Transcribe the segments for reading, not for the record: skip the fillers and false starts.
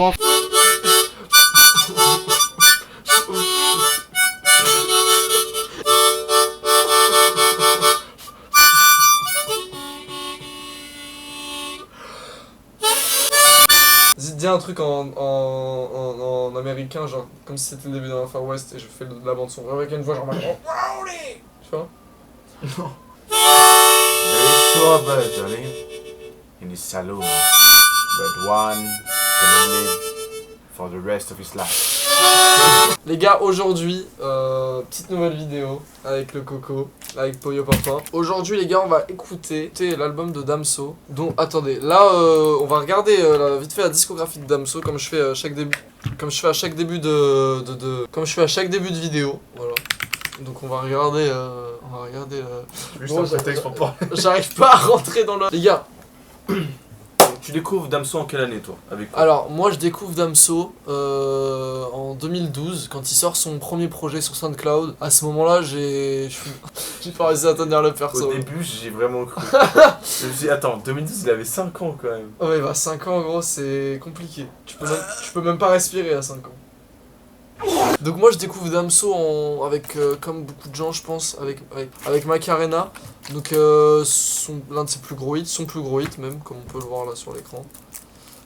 prof. Dis un truc en américain, genre comme si c'était le début d'un Far West et je fais de la bande son. Avec une voix genre tu vois? Non. There is two of us, darling, in this saloon, but one can live for the rest of his life. Les gars, aujourd'hui, petite nouvelle vidéo avec le Coco, avec Poyo Papa. Aujourd'hui les gars, on va écouter l'album de Damso. Donc attendez, là on va regarder vite fait la discographie de Damso comme je fais à chaque début, comme je fais à chaque début de vidéo. Voilà. Donc on va regarder, Juste un prétexte pour pas. J'arrive pas à rentrer dans le. Les gars. Tu découvres Damso en quelle année, toi? Avec quoi? Alors, moi je découvre Damso en 2012, quand il sort son premier projet sur SoundCloud. À ce moment-là, j'ai pas réussi à tenir le perso. Au début, j'ai vraiment cru. Je me suis dit, attends, 2012, il avait 5 ans quand même. Ouais, bah 5 ans, gros, c'est compliqué. Tu peux même pas respirer à 5 ans. Donc moi je découvre Damso avec, comme beaucoup de gens je pense, avec Macarena. Donc l'un de ses plus gros hits, son plus gros hit même, comme on peut le voir là sur l'écran.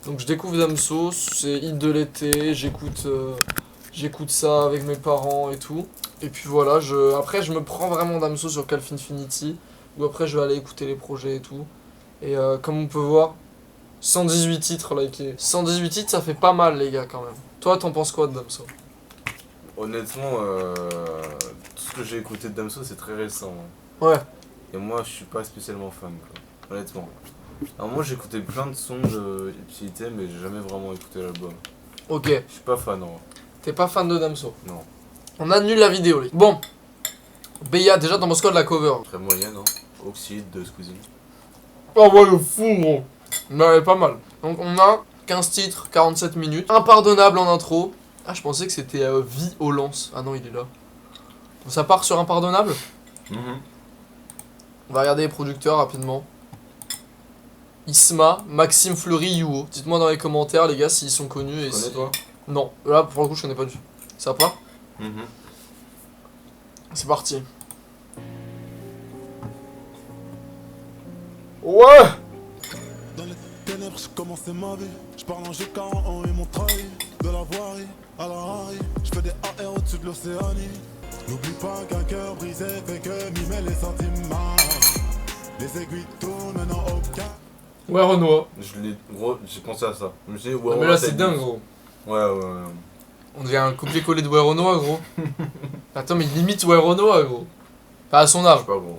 Donc je découvre Damso, c'est hit de l'été, j'écoute ça avec mes parents et tout. Et puis voilà, après je me prends vraiment Damso sur Calf Infinity, où après je vais aller écouter les projets et tout. Et comme on peut voir, 118 titres likés. 118 titres ça fait pas mal les gars quand même. Toi t'en penses quoi de Damso? Honnêtement, tout ce que j'ai écouté de Damso, c'est très récent. Ouais. Et moi, je suis pas spécialement fan, quoi. Honnêtement. Alors moi, j'ai écouté plein de sons de Ipsilité, mais j'ai jamais vraiment écouté l'album. Ok. Je suis pas fan, non. T'es pas fan de Damso? Non. On annule la vidéo, les. Bon. Béa, déjà dans mon squad la cover. Très moyenne, hein. Oxyde de Squeezie. Oh ouais, le fou, gros. Mais elle est pas mal. Donc on a 15 titres, 47 minutes. Impardonnable en intro. Ah, je pensais que c'était Vie au lance. Ah non, il est là. Donc, ça part sur Impardonnable. On va regarder les producteurs rapidement. Isma, Maxime Fleury, Yuo. Dites-moi dans les commentaires, les gars, s'ils sont connus. Tu connais, toi? Non, là pour le coup, je connais pas du tout. Ça part? C'est parti. Ouais! Dans les ténèbres, j'ai commencé ma vie. Je parle en G40 et mon trahi. De la voirie à la Harry. Je fais des AR au-dessus de l'Océanie. N'oublie pas qu'un cœur brisé fait que mimer les sentiments. Les aiguilles tournent, maintenant aucun. Ouais, Renoir. Gros, j'ai pensé à ça. Je me suis dit, ouais, Mais là, c'est dingue, gros. Ouais. On dirait un copier-coller de Renoir, gros. Attends, mais il limite Renoir, gros. Pas à son Je âge. sais pas, gros.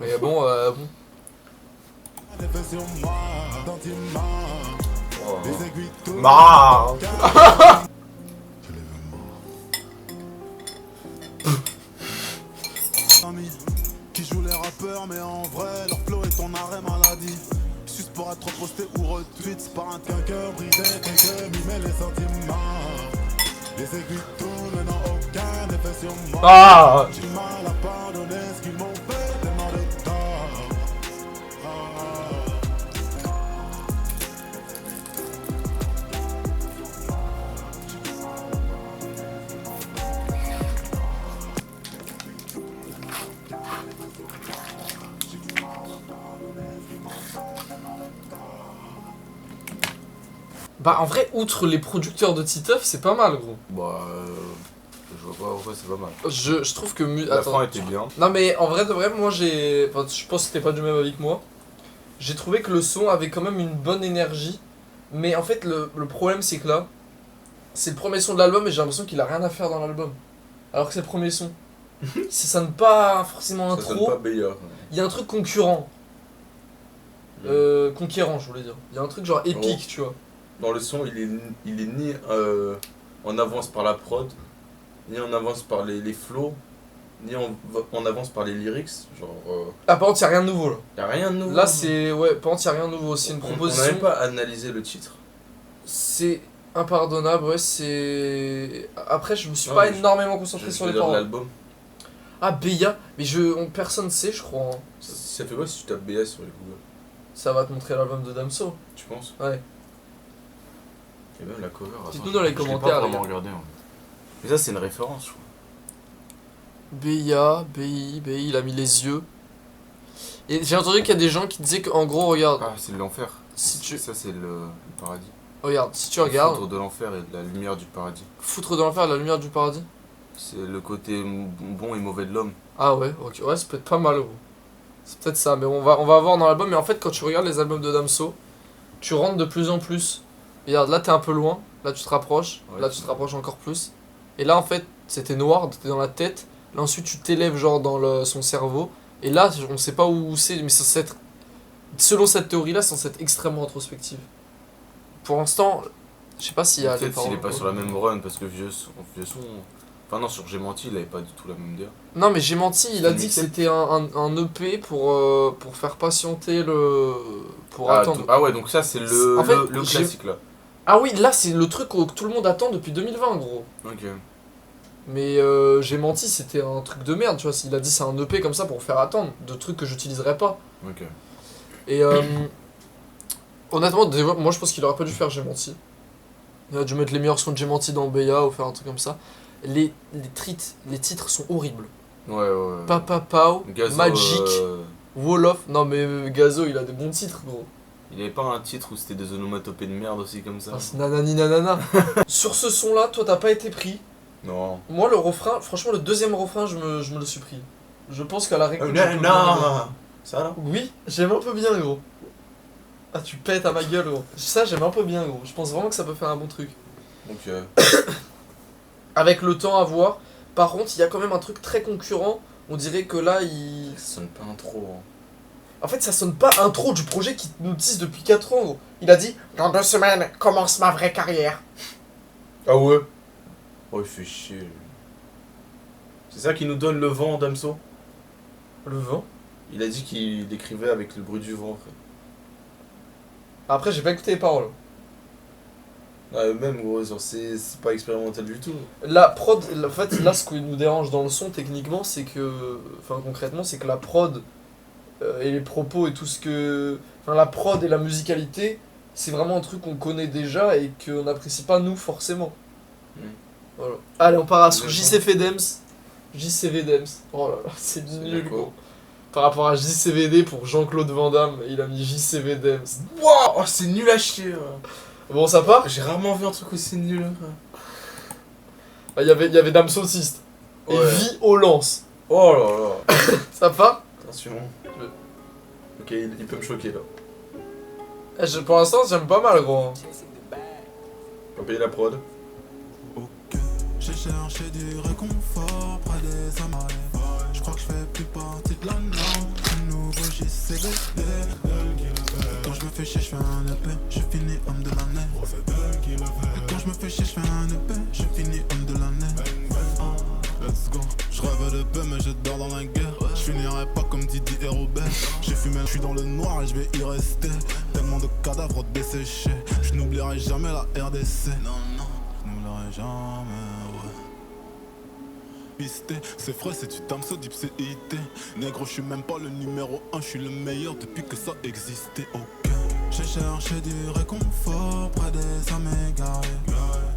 Mais bon, bon. Marre. Qui joue les rappeurs, mais en vrai, leur flow est ton arrêt maladie. Juste pour être posté ou retweet, c'est par un cœur brisé, quelqu'un mimait les sentiments. Les aiguilles tournent, mais n'ont aucun effet sur moi. Ah! J'ai mal à pardonner ce qu'ils m'ont fait, tellement de tort. Bah, en vrai, outre les producteurs de Titeuf, c'est pas mal, gros. Bah, je vois pas pourquoi c'est pas mal. Je trouve que. La fin était bien. Non, mais en vrai, de vrai, moi j'ai. Enfin, je pense que t'es pas du même avis que moi. J'ai trouvé que le son avait quand même une bonne énergie. Mais en fait, le problème, c'est que là, c'est le premier son de l'album et j'ai l'impression qu'il a rien à faire dans l'album. Alors que c'est le premier son. Ça sonne pas forcément Ça intro. sonne pas meilleur. Il y a un truc concurrent. Conquérant, je voulais dire. Il y a un truc genre épique, tu vois. Dans le son, il est ni en avance par la prod, ni en avance par les flows, ni en avance par les lyrics. Genre. Ah, par contre, y'a rien de nouveau là. Y'a rien de nouveau. Là, c'est. Ouais, par contre, y'a rien de nouveau. C'est une proposition. On n'avait pas analysé le titre. C'est impardonnable, ouais, c'est. Après, je me suis Non, pas mais énormément concentré sur les de paroles. l'album. Ah, Béa, mais personne sait, je crois. Hein. Ça fait quoi si tu tapes BS sur les Google? Ça va te montrer l'album de Damso. Tu penses? Ouais. Et même la cover. Dites-nous dans les Je l'ai commentaires, pas les vraiment gars. regardé. Mais ça, c'est une référence, je crois. BIA, BI, BI, il a mis les yeux. Et j'ai entendu qu'il y a des gens qui disaient qu'en gros, regarde, Ah, c'est l'enfer. si tu, Ça, c'est le paradis. regarde, si tu regardes, Foutre de l'enfer et de la lumière du paradis. foutre dans l'enfer la lumière du paradis. C'est le côté bon et mauvais de l'homme. Ah ouais, ok, ouais, c'est peut-être pas mal, gros. C'est peut-être ça, mais on va voir dans l'album. Mais en fait, quand tu regardes les albums de Damso, tu rentres de plus en plus. Regarde, là t'es un peu loin, là tu te rapproches, Ouais, là tu te rapproches encore plus. Et là en fait, c'était noir, t'es dans la tête. Là ensuite tu t'élèves genre dans son cerveau. Et là, on sait pas où c'est, mais c'est censé être, selon cette théorie-là, c'est censé être extrêmement introspectif. Pour l'instant, je sais pas s'il y a les Peut-être s'il est paroles. pas sur la même run parce que vieux son. Enfin, non, sur J'ai menti, il avait pas du tout la même idée. Non mais j'ai menti, il a C'est dit que mixtape. c'était un EP pour faire patienter le... pour Ah, attendre. ah ouais, donc ça, c'est le, En fait, le classique là. Ah oui, là c'est le truc que tout le monde attend depuis 2020 gros. Ok. Mais j'ai menti, c'était un truc de merde, tu vois. Il a dit c'est un EP comme ça pour faire attendre, de trucs que j'utiliserais pas. Ok. Et honnêtement, moi je pense qu'il aurait pas dû faire J'ai menti. Il a dû mettre les meilleurs sons de J'ai menti dans BA ou faire un truc comme ça. Les titres sont horribles. Ouais. Papa Pau, Gazo, Magic, Wall of. Non mais Gazo il a des bons titres gros. Il avait pas un titre où c'était des onomatopées de merde aussi comme ça? Ah, c'est nanani nanana. Sur ce son là, toi t'as pas été pris. Non. Moi le refrain, franchement le deuxième refrain je me le suis pris. Je pense qu'à la réécoute. je peux le Non. demander. Ça là? Oui, j'aime un peu bien gros. Ah tu pètes à ma gueule gros. Ça j'aime un peu bien gros. Je pense vraiment que ça peut faire un bon truc. Donc, Avec le temps à voir. Par contre il y a quand même un truc très concurrent. On dirait que là il... ça sonne pas trop. Hein. En fait ça sonne pas intro du projet qui nous tease depuis 4 ans gros. Il a dit dans 2 semaines commence ma vraie carrière. Ah ouais? Oh, il fait chier. lui. C'est ça qui nous donne le vent, Damso? Le vent. Il a dit qu'il écrivait avec le bruit du vent, frère. Après j'ai pas écouté les paroles. Ouais, même gros, genre, c'est pas expérimental du tout. La prod, en fait, là, ce qui nous dérange dans le son, techniquement, c'est que. Enfin, concrètement, c'est que la prod et les propos et tout ce que. Enfin, la prod et la musicalité, c'est vraiment un truc qu'on connaît déjà et qu'on n'apprécie pas, nous, forcément. Voilà. Allez, on part sur JCV Dems. JCV Dems. Oh là là, c'est nul, quoi gros. Par rapport à JCVD pour Jean-Claude Van Damme, il a mis JCV Dems. Wow, oh, c'est nul à chier. Bon, ça part. J'ai rarement vu un truc aussi nul. Ah, il y avait Dame Sauciste. Et Ouais. Violence. Oh là là. Ça part. Attention. Ok, il peut me choquer là. Pour l'instant, j'aime pas mal, gros. On va payer la prod. Ok, j'ai cherché du réconfort près des amarres. Je crois que je fais plus partie de la norme. Un nouveau JCVD. Quand je me fais chier, je fais un EP. Je finis homme de l'année. Quand je me fais chier, je fais un EP. Je finis homme de l'année. Let's go. Je rêve de paix, mais je dors dans la guerre. Je finirai pas comme Didi et Robert. J'ai fumé, je suis dans le noir et je vais y rester. Tellement de cadavres desséchés. Je n'oublierai jamais la RDC. Non, je n'oublierai jamais, ouais. Pisté, c'est vrai, c'est du Damso Deep CIT. Négro, je suis même pas le numéro 1, je suis le meilleur depuis que ça existait, ok. J'ai cherché du réconfort près des âmes égarées.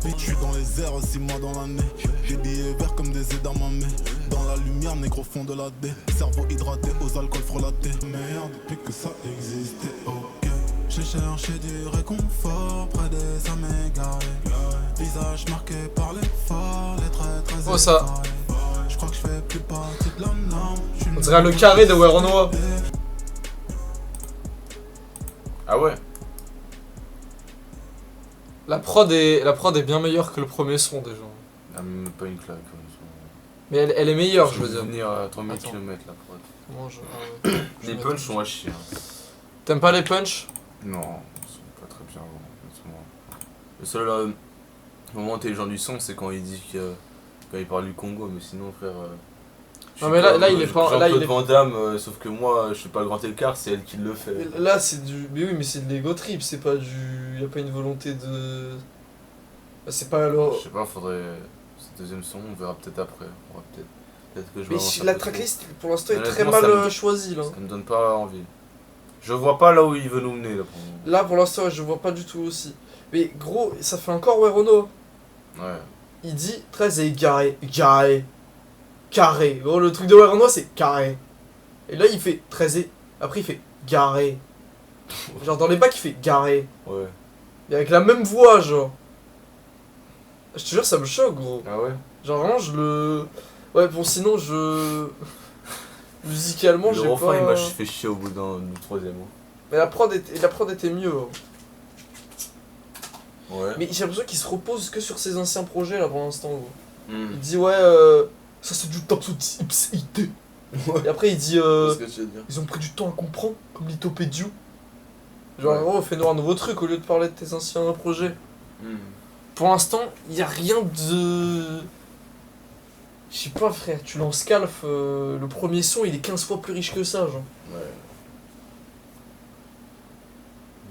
Vite, je suis dans les airs, 6 mois dans l'année. Des billets verts comme des édamamés. Dans la lumière, négro fond de la D. Cerveau hydraté aux alcools frelatés. Merde, depuis que ça existait, ok. J'ai cherché du réconfort près des âmes égarées. Visage marqué par l'effort, les traits très Oh, ça. égarés. Je crois que je fais plus partie de la norme. On dirait le carré de Werenoi. Ah ouais? La prod est bien meilleure que le premier son déjà. Ah, même pas une claque. Mais elle est meilleure, je veux dire. Venir à 3000 Attends. km la prod. Comment je- Les punchs sont à chier. T'aimes pas les punchs? Non, ils sont pas très bien, honnêtement. Le seul moment intelligent du son, c'est quand il dit que. Quand il parle du Congo, mais sinon, frère. Non, mais là, il est pas- là, il est- Jean-Claude Van Damme, sauf que moi, je suis pas le grand écart, c'est elle qui le fait. Là, c'est du. Mais oui, mais c'est de l'ego trip, c'est pas du. Y a pas une volonté de. Bah, c'est pas alors. Je sais pas, faudrait. Ce deuxième son, on verra peut-être après. On va peut-être que je vais Mais avancer un la peu tracklist pour l'instant est très Honnêtement, mal ça me- choisie là. trop. Ça me donne pas envie. Je vois pas là où il veut nous mener là. Là, pour l'instant, je vois pas du tout aussi. Mais gros, ça fait encore ouais Renault. Ouais. Il dit 13 est carré. Carré. Carré. Gros, le truc de ouais Renault, c'est carré. Et là, il fait 13 et... Après, il fait garé. Genre, dans les bacs, il fait garé. Ouais. Et avec la même voix, genre. Je te jure, ça me choque, gros. Ah ouais. Genre, vraiment, je le... Ouais, bon, sinon, je... Musicalement, j'ai Le refrain, pas... il m'a fait chier au bout du troisième mot. Mais la prod était mieux. Hein. Ouais. Mais j'ai l'impression qu'il se repose que sur ses anciens projets, là, pour l'instant, gros. Hmm. Il dit, ouais, ça c'est du top IT. Ouais. Et après, il dit, C'est ce que tu veux dire. ils ont pris du temps à comprendre, comme Lithopédio. Genre, Ouais. gros, fais-nous un nouveau truc au lieu de parler de tes anciens projets. Hmm. Pour l'instant, il n'y a rien de... Je sais pas, frère, tu lances Calf, le premier son, il est 15 fois plus riche que ça, genre. Ouais.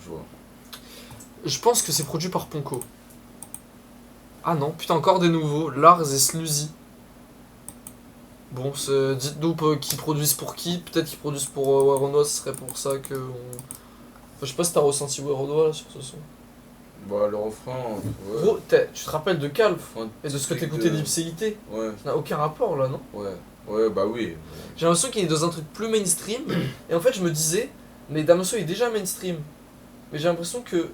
Je vois. Je pense que c'est produit par Ponko. Ah non, putain, encore des nouveaux. Lars et Sluzy. Bon, dites-nous qui produisent pour qui. Peut-être qu'ils produisent pour Weronoa, ce serait pour ça que... Enfin, je sais pas si t'as ressenti Weronoa là sur ce son. Bah, le refrain. Ouais. Gros, tu te rappelles de Calf Enfin, et de ce que truc t'écoutais de- d'Ipséité. Ouais. Ça n'a aucun rapport là, non? Ouais. Ouais, bah oui. J'ai l'impression qu'il est dans un truc plus mainstream. Et en fait, je me disais, mais Damso est déjà mainstream. Mais j'ai l'impression que,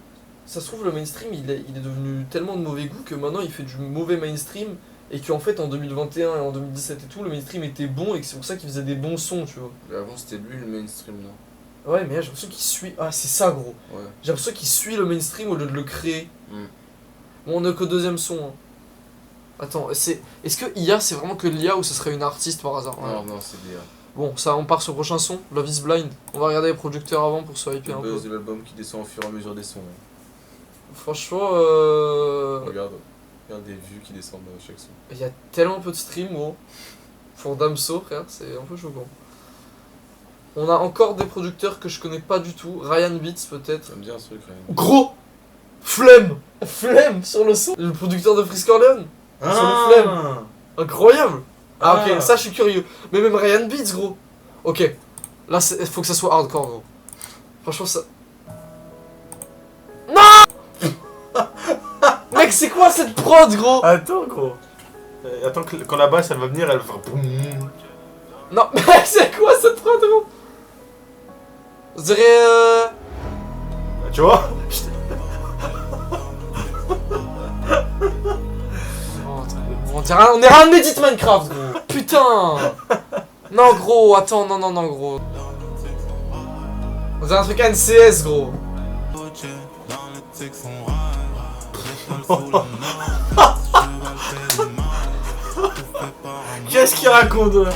ça se trouve, le mainstream, il est devenu tellement de mauvais goût que maintenant il fait du mauvais mainstream. Et qu'en fait, en 2021 et en 2017 et tout, le mainstream était bon et que c'est pour ça qu'il faisait des bons sons, tu vois. Mais avant, c'était lui le mainstream, non? Ouais, mais là, j'ai l'impression qu'il suit. Ah, c'est ça, gros. Ouais. J'ai l'impression qu'il suit le mainstream au lieu de le créer. Hmm. Bon, on a qu'au deuxième son. Hein. Attends, est-ce que IA, c'est vraiment que l'IA ou ce serait une artiste par hasard? Ouais. Non, non, c'est bien. Bon, ça, on part sur le prochain son, Love is Blind. On va regarder les producteurs avant pour se hyper Le un peu. buzz de l'album qui descend au fur et à mesure des sons. Franchement, Regarde des vues qui descendent à chaque son. il y a tellement peu de streams, gros. Pour Damso, frère, c'est un peu choquant. On a encore des producteurs que je connais pas du tout. Ryan Beats, peut-être. Ça me dit un truc, rien. Gros Flemme Flemme sur le son. Le producteur de Frisk Orleans. Sur le flemme. Incroyable. Ah, ok, ça je suis curieux. Mais même Ryan Beats, gros. Ok. Là, faut que ça soit hardcore, gros. Franchement, ça... Non Mec, c'est quoi cette prod, gros? Attends, gros. Attends, quand la basse elle va venir, elle va faire boum. Non, mec, c'est quoi cette prod, gros? On dirait... Tu vois? On est un edit Minecraft, gros. Putain. Non, gros, attends, non, gros. On dirait un truc NCS, gros. Qu'est-ce qu'il raconte là?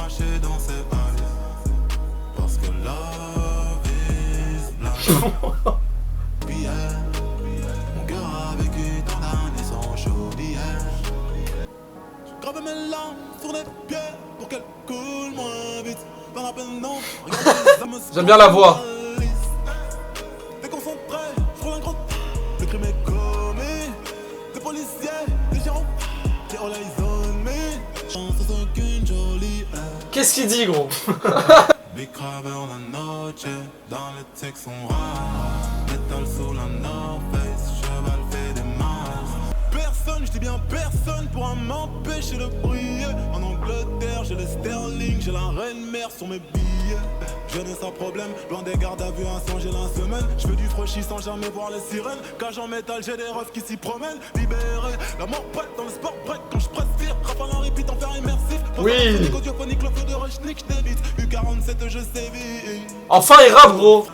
Graver mes larmes sur les pieds pour qu'elles coulent moins vite. Pas la peine non. J'aime bien la voix. Déconcentré, je roule un gros. Le crime est commis. Des policiers, des gérants, qui all eyes on me. Chance c'est qu'une jolie. Qu'est-ce qu'il dit, gros? Big Craveur la noche, dans le Texan rare. Métal sous la North Face, cheval fait des masses. Personne, je dis bien personne pourra m'empêcher de briller. En Angleterre, j'ai les sterling, j'ai la reine mère sur mes billets. Jeunesse sans problème, loin des gardes à vue, un son j'ai la semaine. Je fais du fraîchis sans jamais voir les sirènes. Cage en métal, j'ai des refs qui s'y promènent. Libéré, la mort prête dans le sport break. Quand je presse tir, rafale en repeat en faire immersif. Oui. Audiophonique, le feu de Rushnick, je t'évite. U47, je sévis. Enfin, il rappe, gros.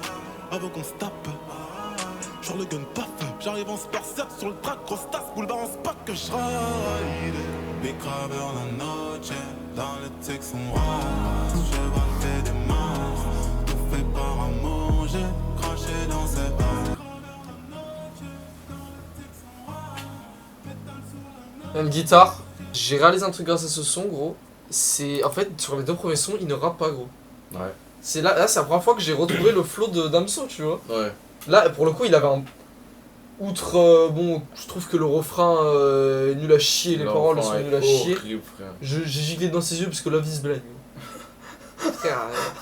Avant qu'on se tape, genre le gun paf. J'arrive en spartiate sur le track, grosse tasse, boulevard en spack que je ride. Big Craveur la noche, dans le Texan rare. Cheval fait des masses, tout fait par amour, j'ai craché dans ses balles. Une guitare. J'ai réalisé un truc grâce à ce son, gros. C'est... En fait, sur les deux premiers sons, il ne rappe pas, gros. Ouais. C'est là c'est la première fois que j'ai retrouvé le flow de Damso, tu vois. Ouais. Là, pour le coup, il avait un... Outre, bon, je trouve que le refrain est nul à chier, les paroles sont nulles à chier. Horrible, frère. J'ai giclé dans ses yeux parce que Love is Blind. Frère,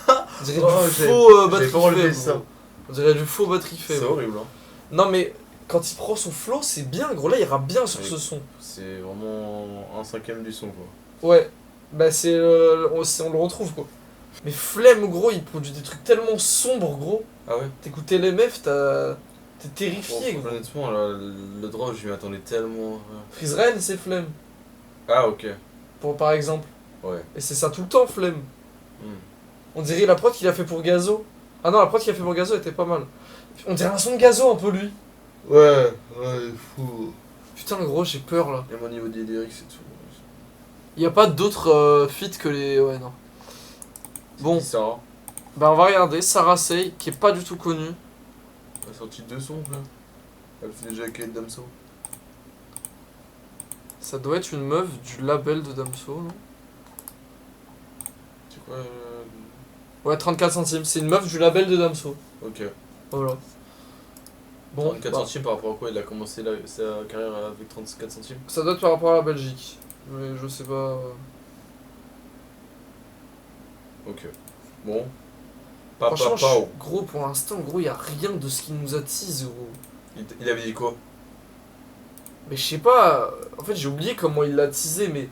on dirait Oh, du faux j'ai pas Battery relevé Faible, ça. gros. On dirait du faux batterie fait. C'est horrible, hein. Non mais quand il prend son flow, c'est bien gros. Là, il rappe bien sur Oui. ce son. C'est vraiment un cinquième du son, quoi. Ouais. Bah c'est on le retrouve quoi. Mais Flemme gros, il produit des trucs tellement sombres gros. Ah ouais. T'écoutes LMF, t'es terrifié gros. Honnêtement, là, le drop, je m'y attendais tellement. Freeze Rain, c'est Flemme. Ah, ok. Par exemple. Ouais. Et c'est ça tout le temps, Flemme. Hmm. On dirait la prod qu'il a fait pour Gazo. Ah non, la prod qu'il a fait pour Gazo était pas mal. On dirait un son de Gazo un peu lui. Ouais, fou. Putain gros, j'ai peur là. Et mon niveau des lyrics, c'est tout. Y a pas d'autres feats que les... Ouais non. Bon, Sarah, bah on va regarder Sarah Say, qui est pas du tout connue. elle a sorti 2 sons, là. Elle fait déjà avec Damso. Ça doit être une meuf du label de Damso, non? C'est quoi Ouais, 34 centimes, c'est une meuf du label de Damso. Ok. Voilà. Bon, 34 bah, centimes par rapport à quoi il a commencé sa carrière avec 34 centimes. ça doit être par rapport à la Belgique. Mais je sais pas... Ok. Bon. Franchement, Pao. gros, pour l'instant, gros, y a rien de ce qui nous attise, gros. Il avait dit quoi? Mais je sais pas, en fait j'ai oublié comment il l'a teasé, mais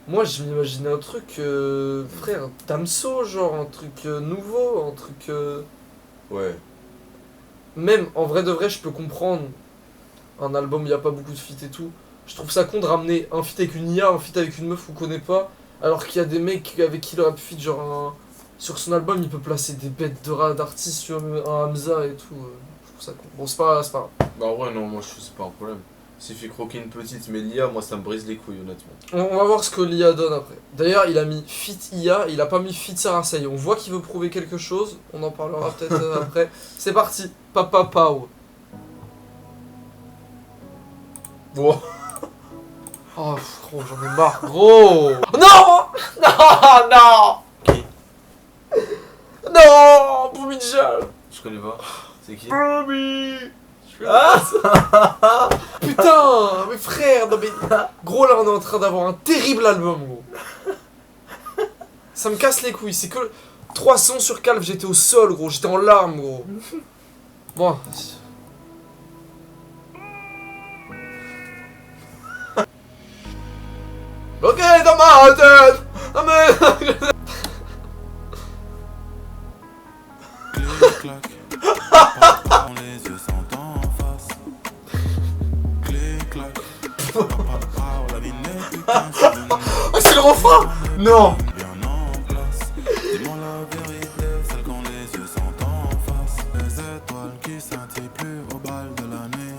moi je m'imaginais un truc, frère, Damso, genre un truc nouveau, un truc... Ouais. Même, en vrai de vrai, je peux comprendre, un album, il n'y a pas beaucoup de feats et tout. Je trouve ça con de ramener un feat avec une IA, un feat avec une meuf qu'on connaît pas, alors qu'il y a des mecs avec qui il aurait pu feat, genre sur son album, il peut placer des bêtes d'artistes sur un Hamza et tout. Je trouve ça con. Bon, c'est pas grave. Bah ouais, non, moi je c'est pas un problème. S'il fait croquer une petite, mais l'IA, moi ça me brise les couilles, honnêtement. On va voir ce que l'IA donne après. D'ailleurs, il a mis Fit IA, il a pas mis Fit Sarah Say. On voit qu'il veut prouver quelque chose, on en parlera peut-être après. C'est parti, Papa Pao. Bon. Oh, gros, j'en ai marre, gros. Non. Non, non. Qui? Non, Boumidjal. Je connais pas. C'est qui? Boumi. Putain, mais frère, non mais... Gros, là, on est en train d'avoir un terrible album, gros. Ça me casse les couilles, c'est que... 300 sur Calve, j'étais au sol, gros, j'étais en larmes, gros. Bon. Ok, dans ma tête. Ah mais... Clic, clac. Papa, les yeux sont en face. Clic, clac. Papa, la vie n'est plus qu'un souvenir. Oh, c'est le refrain. Non. Bien en place. Dis-moi la vérité, celle quand les yeux sont en face. Les étoiles qui scintillent plus au bal de l'année.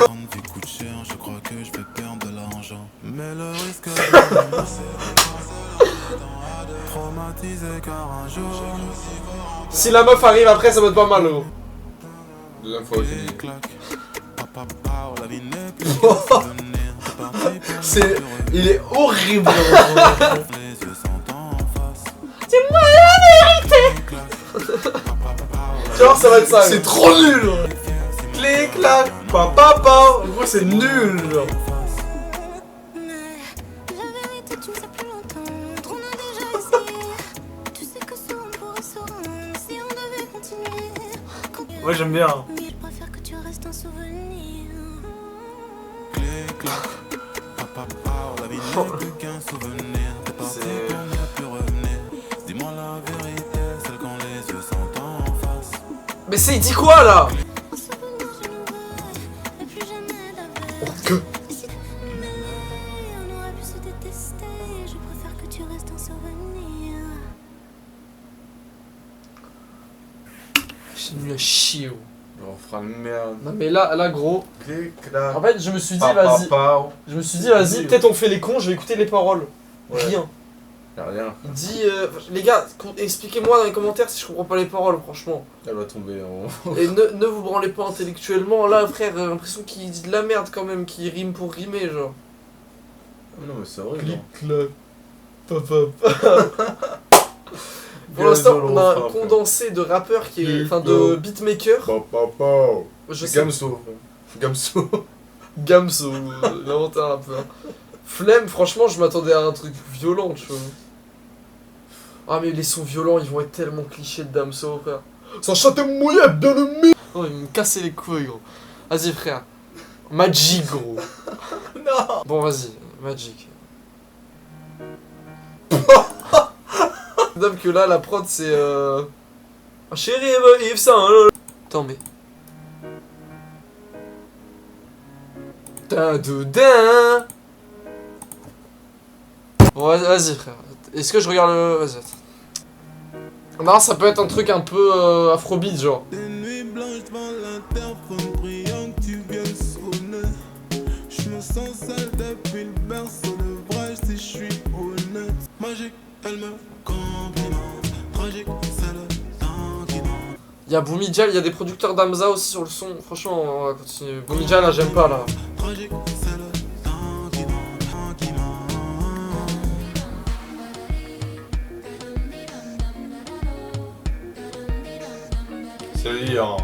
On me fait coûter cher, je crois que je vais perdre de l'argent. Mais le risque de traumatisé car un jour. Si la meuf arrive après, ça va être pas mal, gros. Deuxième fois qu'il dit. La vie n'est plus qu'un souvenir. C'est parti pour C'est... Il est horrible. les yeux sont en face. Dis-moi la vérité. Genre, ça va être ça. C'est trop nul. Clic, clac, papa, papa. En gros, c'est nul, genre. La vérité, tu ne sais plus l'entendre. On a déjà essayé. Tu sais que souvent on pourrait se rendre si on devait continuer. Moi, j'aime bien. Mais je préfère que tu restes un souvenir. Clic, clac. La vie n'est plus qu'un souvenir. C'est parti pour ne plus revenir. Dis-moi la vérité, celle quand les yeux sont en face. Mais c'est, il dit quoi, là? Un souvenir, je ne veux et plus jamais d'avenir. Oh, que... Et si mais on aurait pu se détester. Je préfère que tu restes un souvenir. J'ai nul à chier, gros. On fera le merde. Non, mais là, gros... Clic, clac. En fait, je me suis dit, Papa, vas-y... Pao. Je me suis dit, vas-y, peut-être on fait les cons, je vais écouter les paroles. Ouais. Rien. Y'a rien. Il dit, les gars, expliquez-moi dans les commentaires si je comprends pas les paroles, franchement. Elle va tomber en. Et ne vous branlez pas intellectuellement, là, frère, j'ai l'impression qu'il dit de la merde quand même, qu'il rime pour rimer, genre. Non, mais c'est horrible. hein. clac, papa. Pour l'instant, on a un condensé de rappeurs qui est. Enfin, de beatmaker. Pao. Je sais. Gamso. Gamso. Gamso, l'inventé un rappeur. Flemme, franchement, je m'attendais à un truc violent, tu vois. Ah, mais les sons violents, ils vont être tellement clichés de Damso, frère. Ça chante mouillé, bien le mi. Oh, il me cassait les couilles, gros. Vas-y, frère. Magic, gros. Non. Bon, vas-y, Magic. Madame que là, la prod, c'est Ah, chérie, Yves, ça, hein. Attends, mais... Tin. Bon, vas-y, frère. Est-ce que je regarde le... Vas-y, attends. Non, ça peut être un truc un peu afrobeat, genre. Des nuits blanches devant l'interphone, priant que tu viennes sonner. Je me sens seul depuis le berceau, le vrai si je suis honnête. Magique, elle me complimente. Tragique, c'est le temps qui monte. Y'a Boumidjal, y'a des producteurs d'Amza aussi sur le son. Franchement, on va continuer. Boumidjal, là, j'aime pas, là. Tragique, c'est le temps qui monte, qui monte. C'est lui, hein.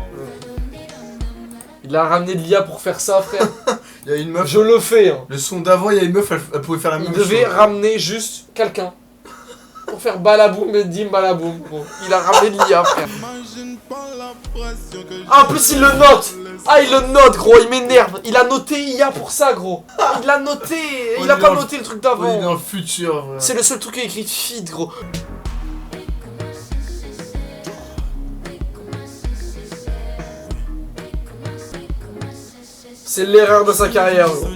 Il a ramené de l'IA pour faire ça, frère. Il y a une meuf. Je le fais, hein. Le son d'avant, il y a une meuf, elle pouvait faire la Il même devait chose. ramener juste quelqu'un. Pour faire balaboum et dim balaboum. Bon, il a ramené de l'IA, frère. Imagine pas la pression que Ah, en plus, il le note. Ah, il le note, gros, il m'énerve. Il a noté IA pour ça, gros. Il l'a noté. Il a pas noté le truc On est dans d'avant. le futur. Voilà. C'est le seul truc qui est écrit feed, gros. C'est l'erreur de sa carrière, gros.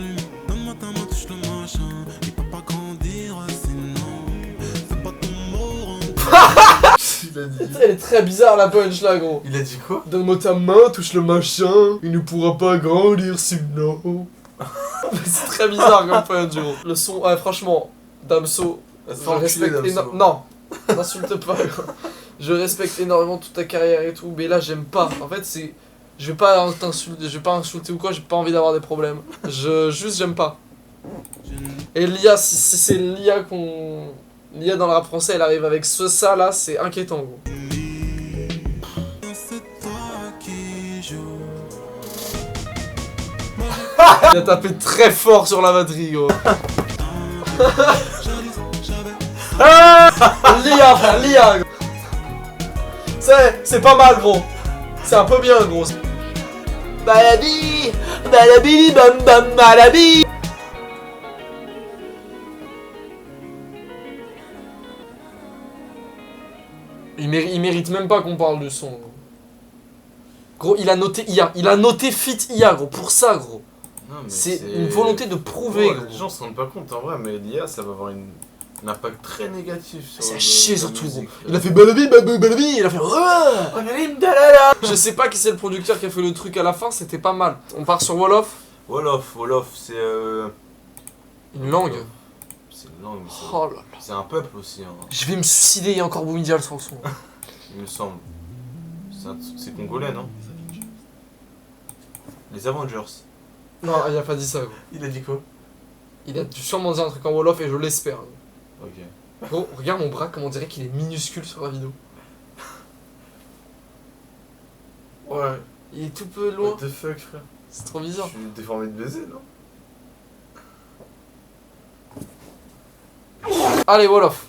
Donne-moi ta main, touche le machin. Il peut pas grandir, sinon. Fais pas ton mot. Il a dit. Elle est très bizarre, la punch, là, gros. Il a dit quoi? Donne-moi ta main, touche le machin. Il ne pourra pas grandir sinon. C'est très bizarre comme punch, gros. Le son, ouais, franchement, Damso, je respecte énormément. Non, n'insulte pas, gros. Je respecte énormément toute ta carrière et tout, mais là, j'aime pas. En fait, c'est. Je vais pas t'insulter, je vais pas insulter ou quoi, j'ai pas envie d'avoir des problèmes. Juste, j'aime pas. Et l'IA, si c'est l'IA qu'on. L'IA dans le rap français, elle arrive avec ça là, c'est inquiétant, gros. C'est toi qui joues. Il a tapé très fort sur la batterie, gros. Ah l'IA, frère, l'IA, gros. C'est pas mal, gros. C'est un peu bien, gros. Balabi, balabi, bam bam, balabi. Il mérite même pas qu'on parle du son, gros. Gros, il a noté IA. Il a noté fit IA, gros. Pour ça, gros. Non, mais C'est une volonté de prouver, Ouais, gros. les gens se rendent pas compte en vrai, mais l'IA ça va avoir un impact très négatif sur C'est à le- chier la surtout, gros. musique. Il a fait balabi, balabi, balabi. Il a fait. Je sais pas qui c'est le producteur qui a fait le truc à la fin, c'était pas mal. On part sur Wolof. Wolof, c'est Une langue. c'est une langue, mais Oh là là. c'est un peuple aussi, hein, Je vais me suicider, il y a encore Boumidjal sur le son. il me semble. C'est congolais, non? Les Avengers. Non, il a pas dit ça, gros. Il a dit quoi? Il a dû sûrement dire un truc en Wolof et je l'espère. Ok. Gros, regarde mon bras, comment on dirait qu'il est minuscule sur la vidéo. Ouais. Il est tout peu loin. What the fuck, frère? C'est trop Je bizarre. suis déformé de baiser, non? Allez, Wolof.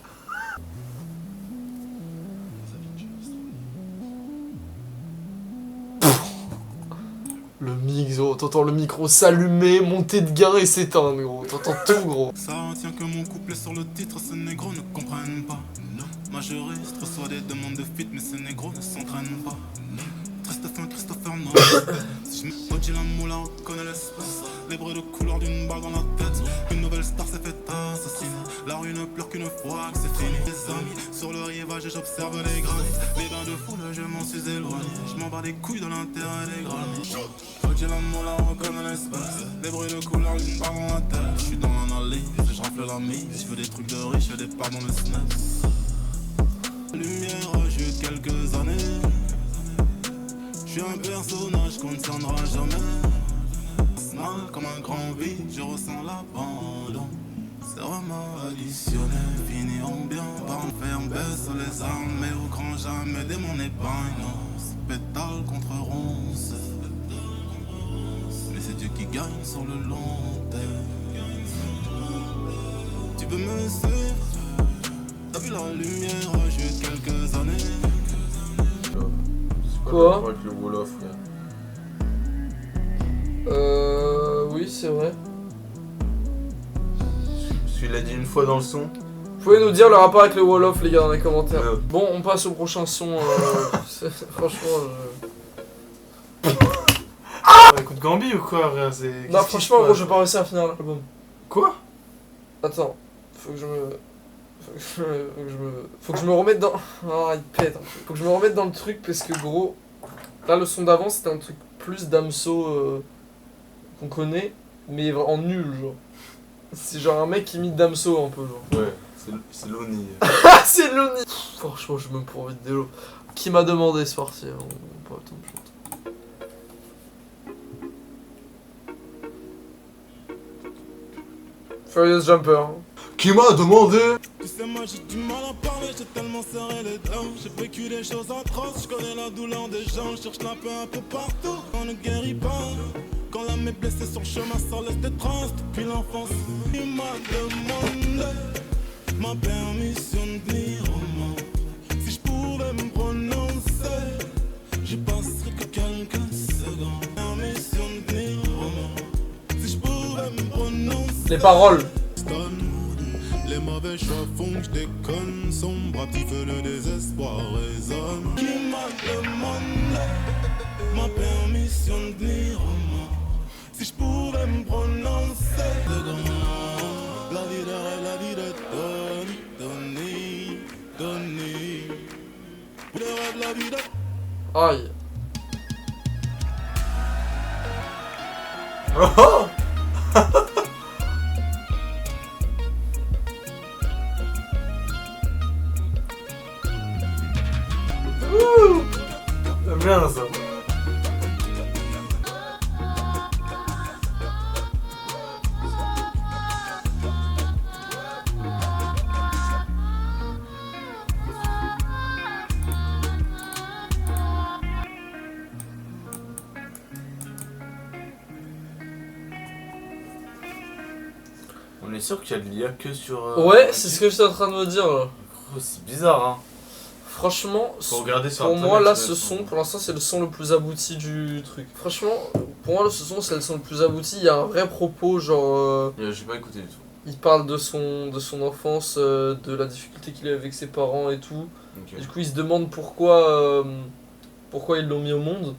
Le mix, gros. T'entends le micro s'allumer, monter de gain et s'éteindre, gros. T'entends tout, gros. Ça retient que mon couplet sur le titre, ces négros ne comprennent pas. Moi je reste, reçois des demandes de feat, mais ces négros ne s'entraînent pas. Triste fin, Christopher Nolan. Si je me redis la moula, on connaît l'espèce. Les bruits de couleur d'une balle dans la tête. Une nouvelle star s'est fait assassiner. La rue ne pleure qu'une fois que c'est fini. Les amis, sur le rivage, j'observe les granits. Les bains de foule, je m'en suis éloigné. Je m'en bats les couilles de l'intérêt des granits. Redis la moula, on connaît l'espèce. Les bruits de couleur d'une balle dans la tête. Je suis dans l'analyse, je rafle la mise. Je veux des trucs de riches, je veux des parts dans le SNES. Lumière, j'ai eu quelques années. Je suis un personnage qu'on ne tiendra jamais. Mal comme un grand vide, je ressens l'abandon. C'est vraiment additionné, finiront bien par me faire baisser les armes. Mais au grand jamais des mon épargne. Pétale contre ronce. Mais c'est Dieu qui gagne sur le long terme. Tu peux me suivre? T'as vu la lumière, j'ai eu quelques années. Quoi le rapport avec le Wolof, frère? Oui, c'est vrai. Parce qu'il l'a dit une fois dans le son. Vous pouvez nous dire le rapport avec le Wolof, les gars, dans les commentaires. Ouais. Bon, on passe au prochain son. Franchement, Écoute Gambi ou quoi, frère? non, franchement, gros, je vais pas réussir à finir l'album. Quoi? Attends, faut que je me. Faut que je me remette dans. Ah, il pète. Faut que je me remette dans le truc parce que, gros. Là, le son d'avant, c'était un truc plus Damso qu'on connaît, mais en nul, genre. C'est genre un mec qui imite Damso un peu, genre. Ouais, c'est Loni. Ah, c'est Loni! Franchement, j'ai même pas envie de délo. Qui m'a demandé ce parti? On pas le temps de chanter. Furious Jumper. Qui m'a demandé? Tu sais, moi j'ai du mal à parler, j'ai tellement serré les dents. J'ai vécu des choses atroces, je connais la douleur des gens. Je cherche la paix un peu partout, on ne guérit pas. Quand l'âme est blessée sur le chemin, ça laisse des traces depuis l'enfance. Il m'a demandé ma permission de venir au monde. Si je pouvais me prononcer, j'y passerais que quelques secondes. Permission de venir au monde. Si je pouvais me prononcer. Les paroles. Les mauvais choix font que je déconne. Sombre, petit feu, le désespoir résonne. Qui m'a demandé ma permission de venir au monde? Si je pouvais me prononcer la vie de rêve, la vie de Tony, Tony. Le rêve, la vie de... Aïe. Oh! J'aime bien ça. On est sûr qu'il y a de l'IA que sur. Ouais, c'est ce que j'étais en train de me dire là. Oh, c'est bizarre, hein. Franchement, Faut regarder sur pour Internet, moi là, ça, ce son, pour l'instant, c'est le son le plus abouti du truc. Franchement, pour moi, ce son, c'est le son le plus abouti. Il y a un vrai propos, genre. J'ai pas écouté du tout. Il parle de son enfance, de la difficulté qu'il a avec ses parents et tout. Ok. Et du coup, il se demande pourquoi ils l'ont mis au monde.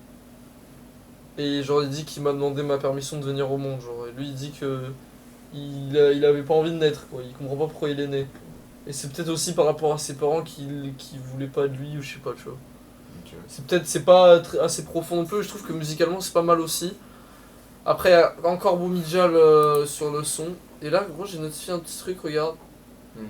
Et genre, il dit qu'il m'a demandé ma permission de venir au monde. Genre, et lui, il dit que il avait pas envie de naître, quoi. Il comprend pas pourquoi il est né. Et c'est peut-être aussi par rapport à ses parents qui voulaient pas de lui, ou je sais pas, tu vois. Ok. C'est pas assez profond non plus. Je trouve que musicalement, c'est pas mal aussi. Après, il y a encore Boumidjal sur le son. Et là, gros, j'ai notifié un petit truc, regarde.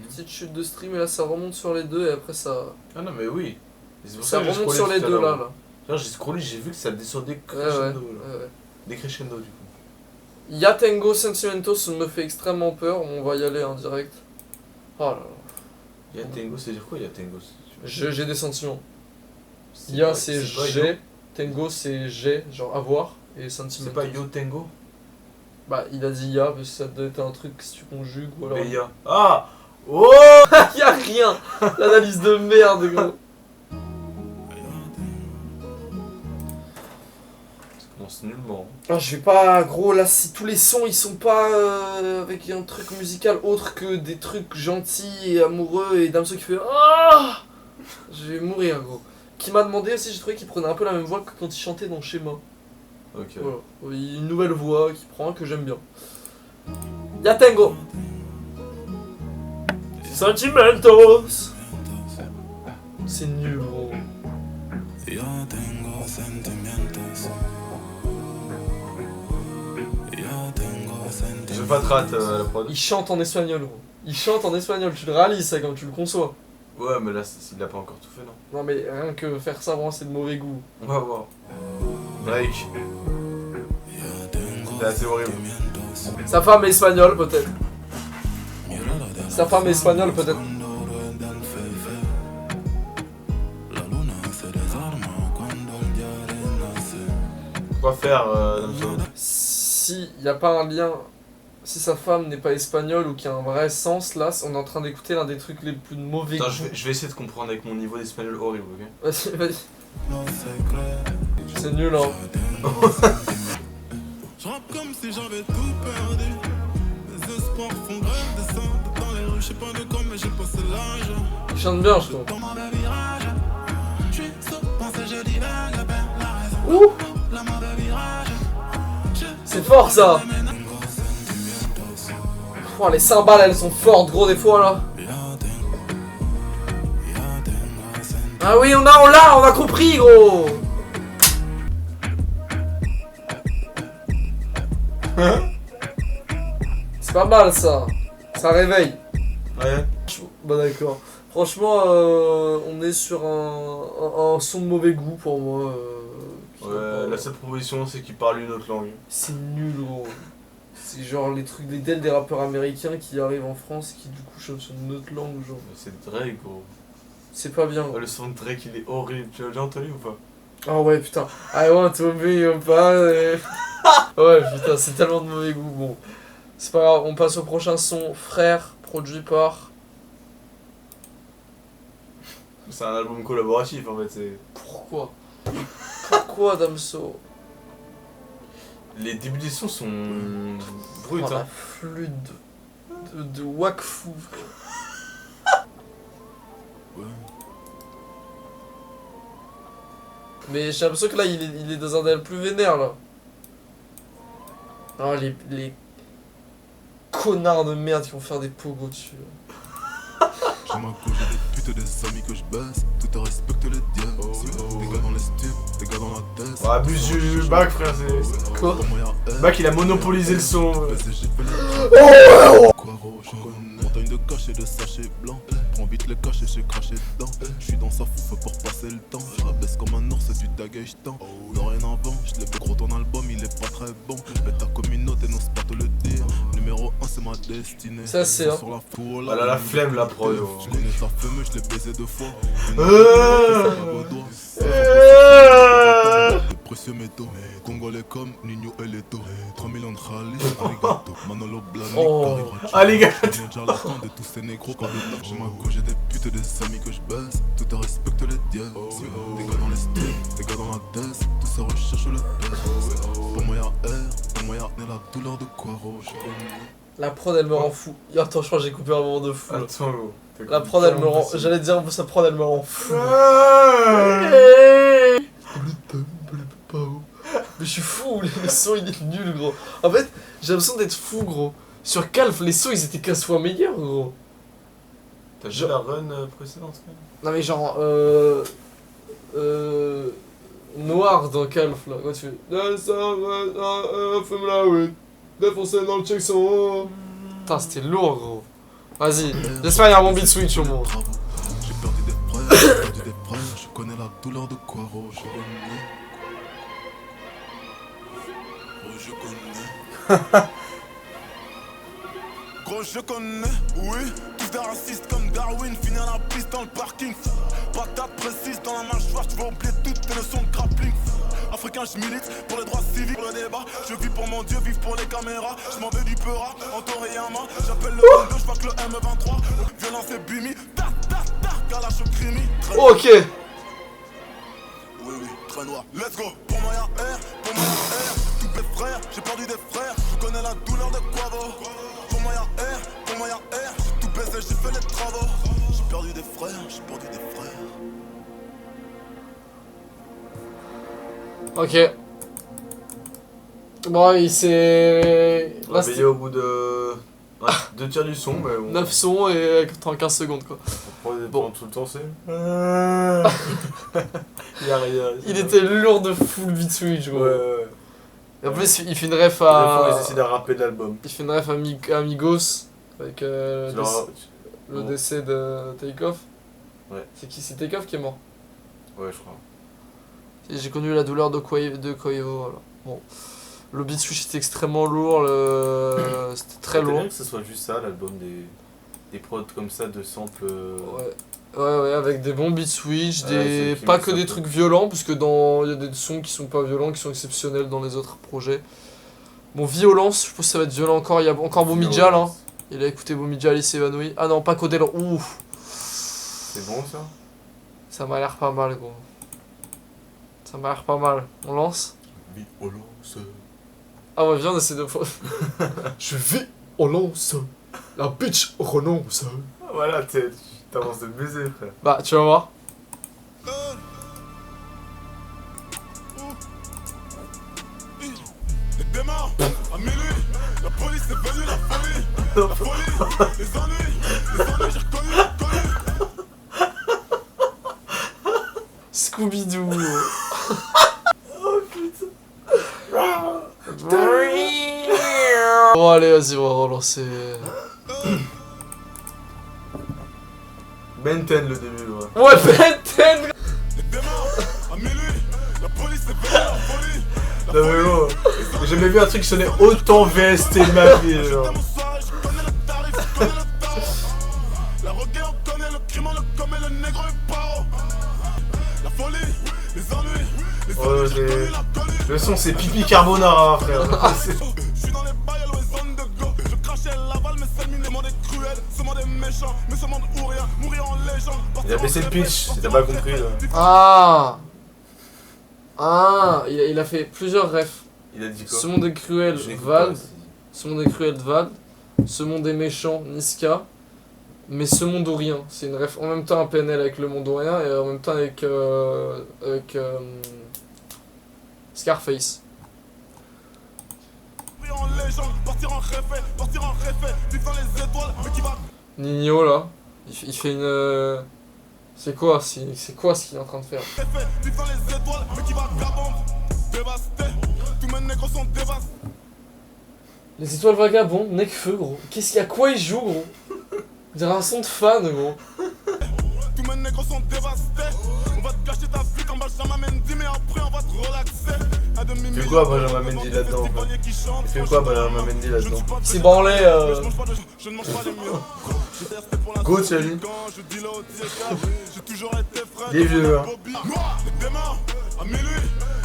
Petite chute de stream, et là, ça remonte sur les deux, et après, ça. Ah non, mais oui. Et c'est pour Ça que j'ai remonte scrollé sur tout les à deux l'heure. là. Là, j'ai scrollé, j'ai vu que ça descendait Ouais, ouais, crescendo. Là. ouais. Décrescendo du coup. Yatengo Sentimentos me fait extrêmement peur, on va y aller en direct. Oh là là. Yatengo, c'est dire quoi Yatengo? J'ai des sentiments. Ya c'est j'ai, Tengo c'est j'ai, genre avoir, et C'est sentimentos. pas Yo Tengo? Bah il a dit ya, parce que ça doit être un truc si tu conjugues ou alors. Beya. Ah! Oh! Y'a rien! L'analyse de merde, gros. Ça commence nullement. Ah, je vais pas, gros, là, si tous les sons ils sont pas avec un truc musical autre que des trucs gentils et amoureux et Damso qui fait ah, je vais mourir, gros. Qui m'a demandé aussi, j'ai trouvé qu'il prenait un peu la même voix que quand il chantait dans Schéma. Ok. Voilà, une nouvelle voix qui prend que j'aime bien. Yatengo! Sentimentos! C'est nul, gros. Yo tengo sentimientos. Yo tengo Je sentimientos. vais pas te rate la prod. Il chante en espagnol, gros. Il chante en espagnol, tu le réalises ça quand tu le conçois. Ouais, mais là, il a pas encore tout fait, non? Non mais rien que faire ça, vraiment c'est de mauvais goût. On va voir. Drake. C'était assez horrible. Sa femme est espagnole peut-être. Sa femme est espagnole peut-être. Quoi faire, Damso? Si y a pas un lien, si sa femme n'est pas espagnole ou qu'il y a un vrai sens, là on est en train d'écouter l'un des trucs les plus mauvais Attends, goût. je vais essayer de comprendre avec mon niveau d'espagnol horrible, ok? Vas-y, vas-y. C'est nul, hein. Je rappe comme si j'avais tout perdu. Les espoirs font grève, descendre dans les rues. Je sais pas de quoi, mais j'ai passé l'âge. Il chante bien, je trouve. Dans ma virage, je suis sous pensée, je divague vers la raison. Ouh, La mauvais virage. c'est fort ça. Oh, les cymbales, elles sont fortes, gros, des fois là. Ah oui, on a compris, gros. C'est pas mal ça. Ça réveille. Ouais. Bah d'accord. Franchement, on est sur un son de mauvais goût pour moi. Ouais, la seule proposition c'est qu'il parle une autre langue. C'est nul, gros. C'est genre les trucs des rappeurs américains qui arrivent en France qui du coup chantent sur une autre langue, genre. Mais c'est Drake, gros. C'est pas bien. Ouais, le son de Drake il est horrible, tu l'as déjà entendu ou pas? Oh ouais, putain. I want to be your body. Ouais, putain, c'est tellement de mauvais goût. Bon, c'est pas grave, on passe au prochain son. Frère, produit par. C'est un album collaboratif en fait, c'est... Pourquoi? Pourquoi, Damso? Les débuts des sons sont bruts, Oh, la hein. flûte de Wakfu. Mais j'ai l'impression que là, il est dans un délire plus vénère, là. Oh, les connards de merde qui vont faire des pogos dessus. J'ai ma couche, j'ai des putes et des amis que je baisse. Tout à respecte les dieux. Des gars dans les stupes, des gars dans la tête. Oh, abuse du bac, frère, c'est... Quoi? Bac il a monopolisé le son. Montagne de cachets, de sachets blancs. Prends vite les cachets, j'ai craché dedans. J'suis dans sa fouffe pour passer le temps. J'rabaisse comme un ours du dagage temps. Dorénavant, j'l'ai fait gros, ton album il est pas très bon. Mais ta communauté n'ose pas te le dire. Numéro 1 c'est ma destinée. Ça, c'est, hein. Sur la foule, Voilà la flemme la prod. je connais sa femme, je l'ai baisé 2 fois. De précieux métaux, congolais comme Nino et Leto. 3 millions de rallye, arigato. Manolo Blahnik, Oh. Alligator. j'ai déjà la fin de tous ces négros quand de j'ai ma couche, j'ai des putes et des amis que je baisse. Tout à respecte les dieux. Des gars dans les sticks, des gars dans la tête. Tout ça recherche le test. Pour moi y'a air, pour moi y'a la douleur de quoi rouge. La prod, elle me rend fou. Attends, je crois que j'ai coupé un moment de fou. Là. Attends, gros. La prod, elle me rend. J'allais dire, sa prod, elle me rend fou. Mais je suis fou, le son il est nul, gros. En fait, j'ai l'impression d'être fou, gros. Sur Calf, les sons ils étaient 15 fois meilleurs, gros. T'as vu la run précédente? Non, mais genre, noir dans Calf, là. Quand tu fais. Fais-moi la weed. Défoncé dans le checkson. Putain, c'était lourd, gros. Vas-y, j'espère qu'il y a un bon beat switch au moins. J'ai perdu des frères, j'ai perdu des frères. Je connais la douleur de quoi rouge. Je connais. Gros, je connais, oui. Tous des racistes comme Darwin. Finir la piste dans le parking. Patate précise dans la mâchoire. Tu vas oublier toutes tes leçons de grappling. Africain, je milite pour les droits civiques, pour le débat. Je vis pour mon Dieu, vive pour les caméras. Je m'en vais du Peura, en Toriyama. J'appelle le 22, je que le M23. Violence et bimi. Tac, tac, tac, Kalash au crimi. Ok. Oui, oui, très noir. Let's go. Pour moi y'a air, pour moi y'a air. Tous mes frères, j'ai perdu des frères. Je connais la douleur de Quavo. Pour moi y'a air, pour moi y'a air. J'ai tout baisé, j'ai fait les travaux. J'ai perdu des frères, j'ai perdu des frères. Ok. Bon, il s'est. On va payer au bout de... 2 tiers du son, mais bon. 9 sons et en 15 secondes, quoi. Bon, tout le temps c'est... Il y a rien. Il était lourd de full beat switch, gros. Ouais. Et en plus, il fait une ref Des fois, à. ils essaient de rapper de l'album. Il fait une ref à Amigos avec le Non. décès de Takeoff. Ouais. C'est qui? C'est Takeoff qui est mort. Ouais, je crois. Et j'ai connu la douleur de Koivo, voilà. Bon. Le beat switch était extrêmement lourd, c'était très lourd. Que ce soit juste ça, l'album des prods comme ça, de samples... Ouais, avec des bons beat switch, Ouais, c'est pas qui que met des ça, trucs violents, parce que il y a des sons qui sont pas violents, qui sont exceptionnels dans les autres projets. Bon, violence, je pense que ça va être violent encore, il y a encore Bomidjal, hein. Il a écouté Bomidjal, il s'est évanoui. Ah non, pas Codel, ouf. C'est bon ça? Ça m'a l'air pas mal, gros. Ça m'a l'air pas mal. On lance? Ah ouais, viens, on essaie de fois. Je vais, on lance. La bitch renonce. Voilà, t'avances de baiser, frère. Bah, tu vas voir. Les démarres, à minuit, la police est venue, la folie. La folie, les ennuis, j'ai reconnu. Scooby-Doo. Bon, allez, vas-y, on va relancer. Ben 10 le début, ouais. Ouais, Ben 10. Les démarres, à minuit, la police est venue, la folie. Non mais gros, j'ai jamais vu un truc qui sonnait autant VST de ma vie, genre. La roguée, on connaît le crime, on le commet, le négro est paro. La folie, les ennuis, les Ouais, ennuis, j'ai reconnu, la connu. Le son c'est pipi carbonara, frère. Je suis dans les bails, à zone de go. Je crachais l'aval, mais c'est le monde est cruel. Ce monde est méchant, mais ce monde ou rien. Mourir en légende. Il a baissé le pitch, t'as pas compris là. Ah, il a fait plusieurs refs. Il a dit quoi? Ce monde est cruel, Je n'écoute Vald. pas. Ce monde est cruel, Vald. Ce monde est méchant, Niska. Mais ce monde ou rien. C'est une ref en même temps un PNL avec le monde ou rien et en même temps avec Scarface. Mourir en légende, partir en réfé, partir en réfé. Vivre dans les étoiles, mais qui va. Nino là, il fait une. C'est quoi ce qu'il est en train de faire? Réfé, vivre dans les étoiles, mais qui va vagabonde. Dévasté, tous mes négros sont dévastés. Les étoiles vagabonds, Necfeu gros. Qu'est-ce qu'il y a, quoi il joue gros? On dirait un son de fan gros. Tous mes négros sont dévastés. On va te cacher ta vie comme Benjamin Mendy, mais après on va te relaxer. À demi Il fait quoi Benjamin Mendy là-dedans? Il fait quoi Benjamin Mendy là-dedans? Il s'est branlé Je ne mange pas les miens. Go, c'est lui. Je dis là au TK, j'ai toujours été frère. Les vieux, hein. Les démarres, à minuit,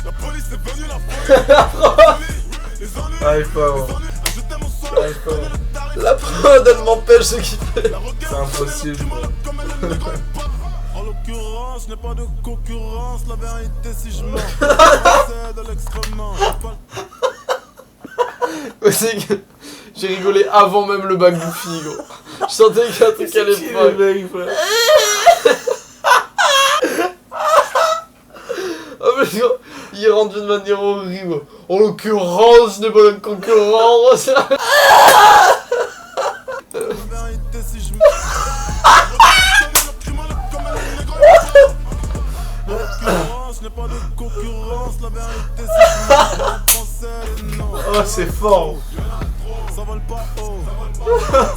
la police est venue, la folie. Les ennuis, Arrive pas, ouais. j'étais mon soir. Arrive pas. La prod elle m'empêche de kiffer. C'est impossible. En l'occurrence, je n'ai pas de concurrence. La vérité, si je mens, c'est de l'extrêmement. C'est que j'ai rigolé avant même le bac Goofy gros. Je sentais qu'il y a un truc à l'époque. Oh mais gros, il est rendu de manière horrible. En l'occurrence, je n'ai pas de concurrence. La vérité, si je mens. En l'occurrence, je n'ai pas de concurrence. La vérité, si je mens. Français, non. Oh, c'est fort. Ça vole pas haut,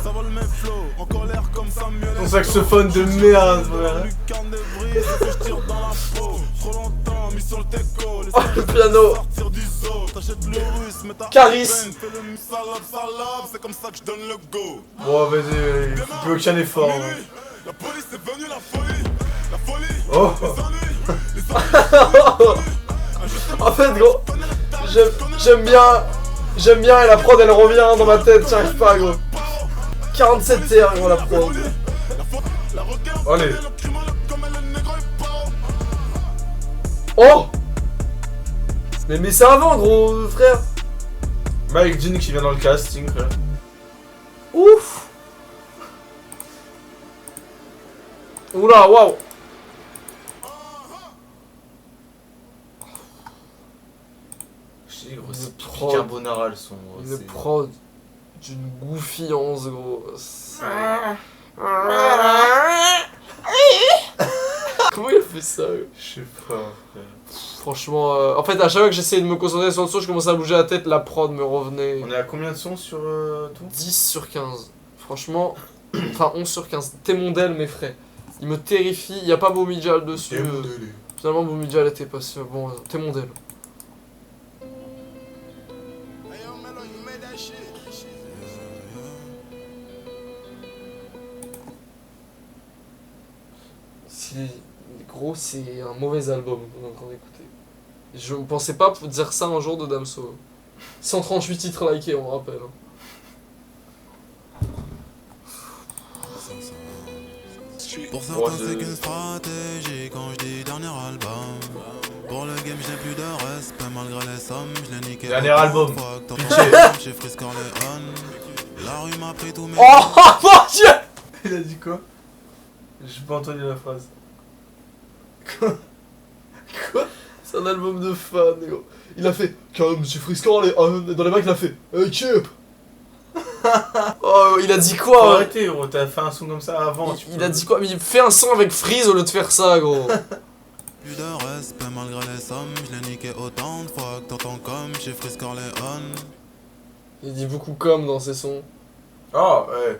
ça vole mes flots, en colère comme Samuel. Ton saxophone de merde, frère. Lucarne de brise, que je tire dans la peau. Trop longtemps mis sur le teco. Oh le piano. Sortir du zoo, t'achètes le russe, mais t'as Caris. fais le salope, c'est comme ça que je donne le go. Bon, vas-y, il faut aucun effort. Hein. La police est venue, la folie, Oh. les ennuis. En fait gros, j'aime bien et la prod elle revient dans ma tête, j'arrive pas gros. 47 TR gros la prod. Allez. Oh. Mais c'est avant gros frère. Mike Dean qui vient dans le casting, frère. Ouf. Oula waouh. Je dis, gros, c'est pipi prod. carbonara le son. Gros, Une c'est- prod d'une gouffiance gros. Comment il a fait ça gros? Je sais pas, frère. Franchement, en fait à chaque fois que j'essayais de me concentrer sur le son, je commençais à bouger la tête, la prod me revenait. On est à combien de sons sur tout? 10 sur 15. Franchement, enfin 11 sur 15. T'es mon del mes frères. Il me terrifie, y a pas Boumidjal dessus. Finalement Boumidjal était pas si bon, t'es mon del. Gros, c'est un mauvais album qu'on est en train d'écouter. Je ne pensais pas dire ça un jour de Damso. 138 titres likés, on rappelle. Pour Bon, certains, c'est qu'une stratégie quand je dis dernier album. Pour le game, j'ai plus de respect malgré les sommes. Je l'ai niqué. Dernier album. Pitché. Chez Freeze Corleone. La rue m'a pris tous mes. Oh mon dieu! Il a dit quoi? J'ai pas entendu la phrase. Quoi? C'est un album de fans, gros. Il a fait comme Monsieur Friscan, et dans les bacs il a fait hey Kip. Oh, il a dit Faut quoi? arrêter, gros, t'as fait un son comme ça avant. Il a dit quoi? Mais il fait un son avec Freeze au lieu de faire ça, gros. Plus de respect malgré les sommes. Je l'ai niqué autant de fois que t'entends comme chez Freeze Corleone. Il dit beaucoup comme dans ses sons. Oh, ouais.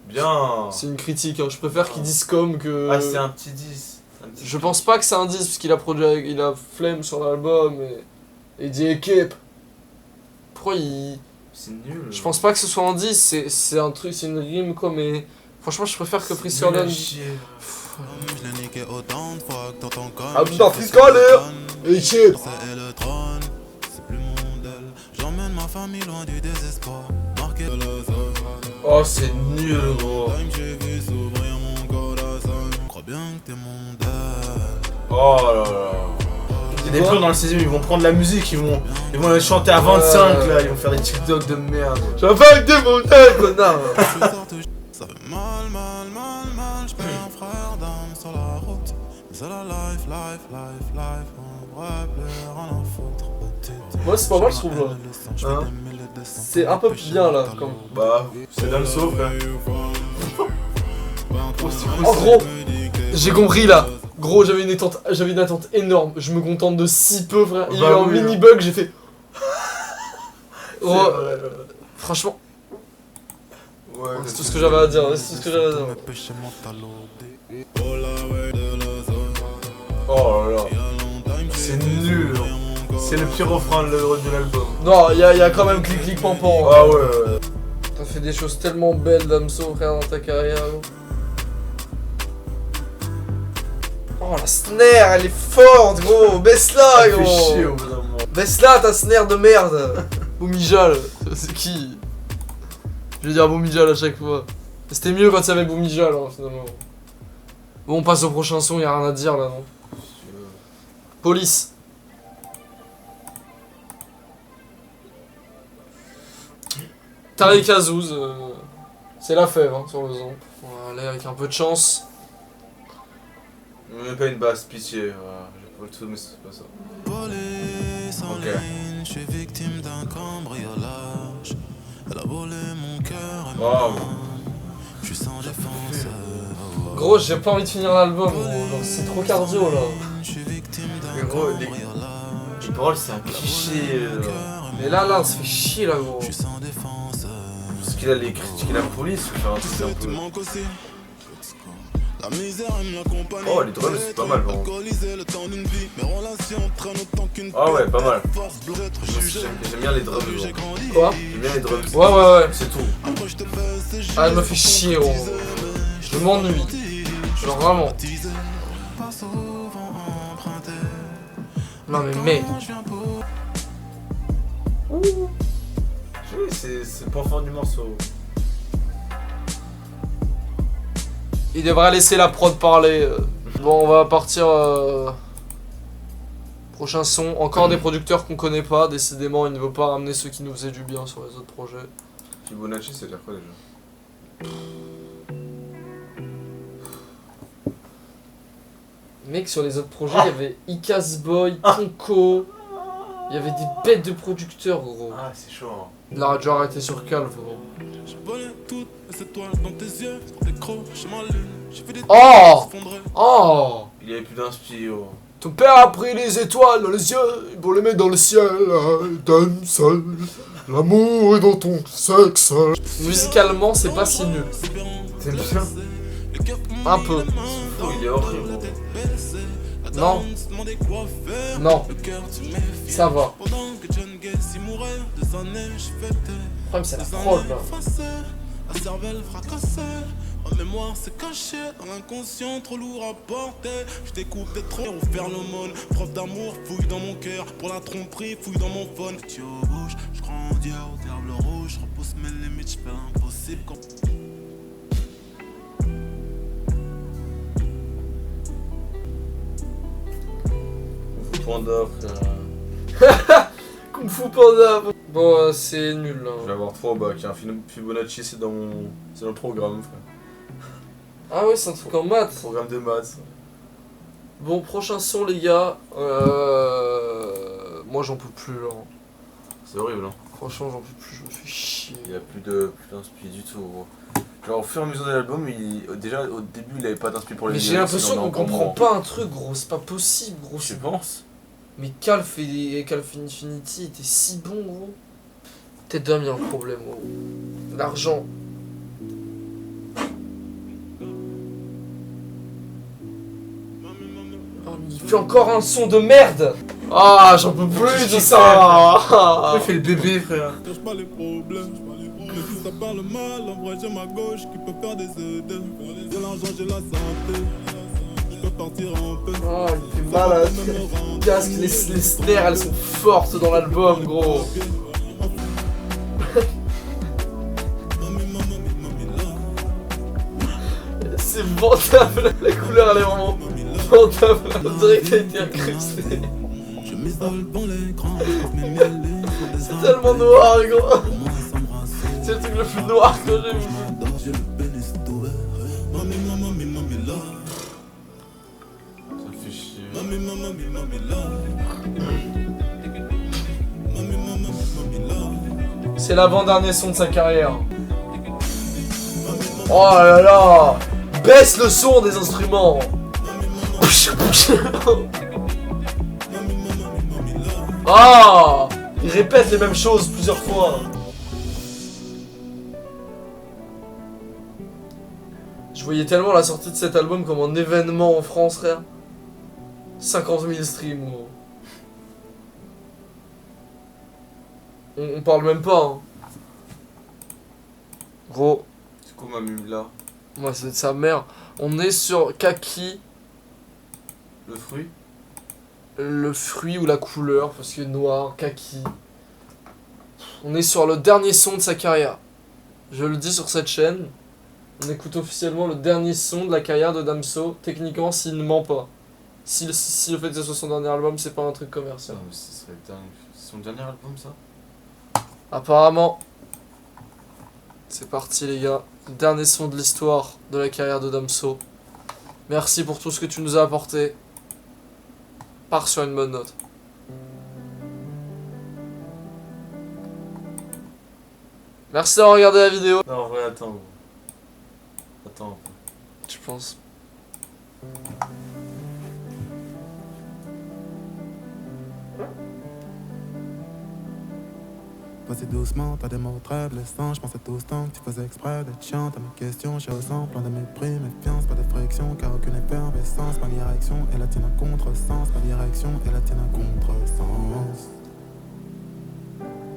Bien. C'est une critique, hein. Je préfère qu'ils disent comme que. Ah, c'est un petit 10. Je pense pas que c'est un 10 parce qu'il a produit il a Flemme sur l'album et il dit équipe. Pourquoi il. C'est nul. Je pense pas que ce soit un 10, c'est un truc, c'est une rime quoi, mais franchement je préfère que Freeze Corleone. Je l'ai niqué autant de fois que t'entends comme. Ah putain, Freeze Corleone équipe. C'est le trône, c'est plus mon modèle. J'emmène ma famille loin du désespoir. Marqué de la zone. Oh, c'est nul, gros. J'ai vu s'ouvrir mon corazon. Crois bien que t'es mon deuil. Oh là là. Il y a des plans dans le 16ème, ils vont prendre la musique, ils vont aller chanter à 25 là, ils vont faire des TikTok de merde. J'avais des montagnes, connard. Ça fait mal, mal, mal, mal. J'perds un frère d'âme sur la route. C'est la life, life, life, life. On va plus rien à foutre. Moi c'est pas mal je trouve là. Hein? C'est un peu bien là comme. Bah, c'est Damso, frère. En gros, j'ai compris là. Gros, j'avais une attente énorme. Je me contente de si peu, frère. Il y a eu un mini bug, j'ai fait. Oh, franchement, Ouais, c'est tout ce que j'avais à dire. C'est tout ce que j'avais à dire. Oh là là. C'est nul. C'est le pire refrain de l'album. Non, il y a quand même clic clic pampan. Ah ouais. T'as fait des choses tellement belles, Damso, frère, dans ta carrière. Gros. Oh, la snare, elle est forte, gros. Baisse-la, Ça gros. fait chier au bout d'un moment. Baisse-la, ta snare de merde. Boumijal, c'est qui? Je vais dire Boumijal à chaque fois. C'était mieux quand il y avait Boumijal, hein, finalement. Bon, on passe au prochain son, y'a rien à dire là, non? Police. Tariq Azouz, c'est la fève hein, sur le son. On va aller avec un peu de chance. Même pas une basse, pitié. Voilà. J'ai pas le tout, mais c'est pas ça. Ok. Je suis victime d'un cambriolage. Elle a volé mon cœur et Wow. je suis sans défense. Gros, j'ai pas envie de finir l'album, gros. Genre, c'est trop cardio là. Je suis victime Mais d'un gros, cambriolage. les paroles, c'est un cliché. Mais là, on se fait chier là, gros. Je suis sans défense. Parce qu'il a les critiques la police, faut faire un truc un Tu peu. manques aussi. La misère elle m'accompagne. Oh, les drums, c'est pas mal, vraiment. Alcoolisé le temps d'une vie. Mes relations traînent autant qu'une Ah ouais, pas mal. force bleue d'être Moi, jugé. J'aime bien les drums. Plus j'ai gros. grandi. Quoi? J'aime bien les drums. Ouais. C'est tout. Après je te fais ces Ah, elle me fait chier, gros. Je m'ennuie. Genre vraiment. Pas souvent emprunté. Non mais mec. Je viens pour. Oui, c'est le point fort du morceau. Il devrait laisser la prod parler. Bon, on va partir. Prochain son. Encore des producteurs qu'on connaît pas. Décidément, il ne veut pas ramener ceux qui nous faisaient du bien sur les autres projets. Fibonacci, c'est dire quoi déjà? Mec, sur les autres projets, il y avait Icas Boy, Tonko. Il y avait des bêtes de producteurs, gros. Ah, c'est chaud. Hein. Il aurait dû arrêter sur Calve, gros. Je volais toutes les étoiles dans tes yeux. Des croches ma lune. J'ai fait des Oh! s'effondrer. Oh! Il y avait plus d'inspi. Oh. Ton père a pris les étoiles dans les yeux pour les mettre dans le ciel. Donne seul. L'amour est dans ton sexe. Musicalement, c'est pas si nul. T'aimes bien? Un peu. Oh, il est horrible. Non. Non. Ça va. Le problème, c'est la prod, là. La cervelle fracassée, en mémoire c'est caché dans l'inconscient, trop lourd à porter. Je découvre des troncs ou faire l'aumône. Preuve d'amour, fouille dans mon cœur. Pour la tromperie, fouille dans mon phone. Tu au bouche, je grandis au diable rouge. Je repousse mes limites, je fais l'impossible quand... Panda, frère. Kung Fu Panda. Bon, c'est nul là. Je vais avoir 3 bacs. Un Fibonacci, c'est dans le programme, frère. Ah ouais, c'est un truc en maths. Programme de maths. Bon, prochain son, les gars. Moi, j'en peux plus là. C'est horrible, hein. Franchement, j'en peux plus, je me fais chier. Il a plus d'inspi du tout, gros. Genre, au fur et à mesure de l'album, déjà au début, il avait pas d'inspi pour les Mais j'ai lyrics, l'impression il en a qu'on encore comprend moins. pas un truc, gros. C'est pas possible, gros. Tu penses? Mais Calf et Calf Infinity étaient si bons, gros. Peut-être d'homme, il y a un problème, gros. L'argent. Oh, il fait encore un son de merde. Ah, j'en peux plus de ça. Il fait le bébé, frère. Cache pas les problèmes. Mais si ça parle mal, en vrai j'ai ma gauche qui peut faire des aides. J'ai l'argent, j'ai la santé. Je peux partir en paix. Oh, il fait mal à la casque, les snares, elles sont fortes dans l'album, gros. C'est vendable, la couleur elle est vraiment vendable. On dirait que t'as été incrusté. Je m'isole dans l'écran. C'est tellement noir, gros. C'est le truc le plus noir que j'ai vu. J'ai le pénis ouvert. Mami, mami, mami, là. Ça me fait chier. Mami, mami, mami, là. Mami, mami, mami, là. C'est l'avant-dernier son de sa carrière. Oh là là. Baisse le son des instruments. Ah, il répète les mêmes choses plusieurs fois. Je voyais tellement la sortie de cet album comme un événement en France, frère. 50 000 streams, gros. On parle même pas, hein. Gros, C'est quoi ma mule là? moi c'est de sa mère. On est sur Kaki, Le fruit? le fruit ou la couleur, parce que noir, Kaki. On est sur le dernier son de sa carrière. Je le dis sur cette chaîne. On écoute officiellement le dernier son de la carrière de Damso. Techniquement, s'il ne ment pas. Si le fait que ce soit son dernier album, c'est pas un truc commercial. Non, mais ce serait dingue. C'est son dernier album, ça? Apparemment. C'est parti, les gars. Le dernier son de l'histoire de la carrière de Damso. Merci pour tout ce que tu nous as apporté. Pars sur une bonne note. Merci d'avoir regardé la vidéo. Non, en vrai, attends, gros. Attends un peu. Tu penses? Vas-y doucement, t'as des mots très blessants. Je pensais tout ce temps que tu faisais exprès d'être chiant. T'as mes questions, je suis au centre, plein de mépris, méfiance, pas de friction, car aucune effervescence. Ma direction est la tienne à contresens. Ma direction est la tienne à contresens.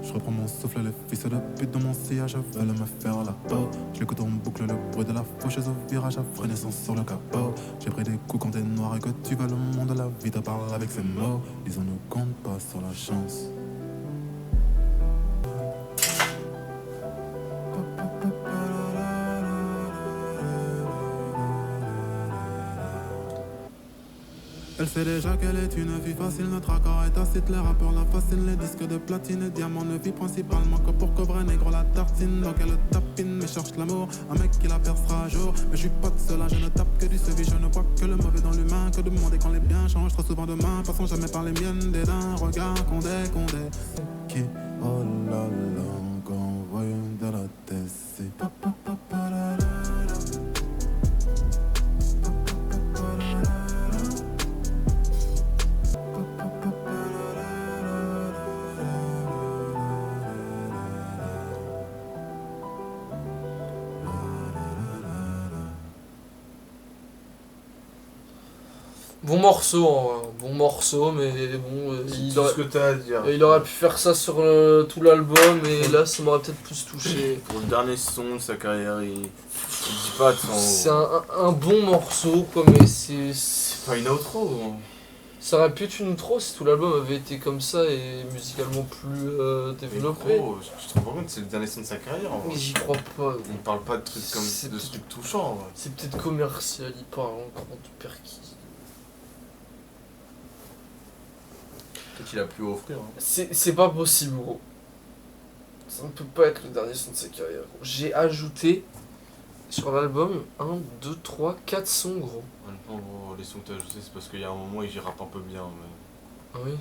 Je reprends mon souffle, les fils de pute dans mon sillage veulent me faire la peau. Je l'écoute en boucle, le bruit de la faucheuse au virage à renaissance sur le capot. J'ai pris des coups quand t'es noir et que tu veux le monde, la vie te parle avec ses mots. Disons, ne compte pas sur la chance. Elle sait déjà qu'elle est une fille facile, notre accord est tacite, les rappeurs la fascinent, les disques de platine et diamants ne vit principalement que pour cobrer négro la tartine, donc elle tapine, mais cherche l'amour, un mec qui la percera un jour, mais je suis pas de cela, je ne tape que du sévi, je ne vois que le mauvais dans l'humain, que demander quand les biens changent trop souvent de main, passons jamais par les miennes, dédain, regard, condé, qui, oh là là, encore envoyé de la tessie. Bon morceau, mais bon, C'est tout ce que t'as à dire. il aurait pu faire ça sur tout l'album, et là ça m'aurait peut-être plus touché. Pour le dernier son de sa carrière, il dit pas de son. C'est un bon morceau, quoi, mais c'est pas une outro, gros. ça aurait pu être une outro si tout l'album avait été comme ça et musicalement plus développé. Gros, je te rends pas compte, c'est le dernier son de sa carrière en vrai. Mais j'y crois pas. On parle pas de trucs comme C'est de peut-être- trucs touchants en vrai. C'est peut-être commercial, il parle encore de perquis. qu'il a pu offrir. Hein. C'est pas possible, gros. Ça ne peut pas être le dernier son de sa carrière, gros. J'ai ajouté sur l'album 1, 2, 3, 4 sons, gros. Honnêtement, gros, les sons que t'as ajoutés, c'est parce qu'il y a un moment où j'y rappe un peu bien. Mais... Ah oui.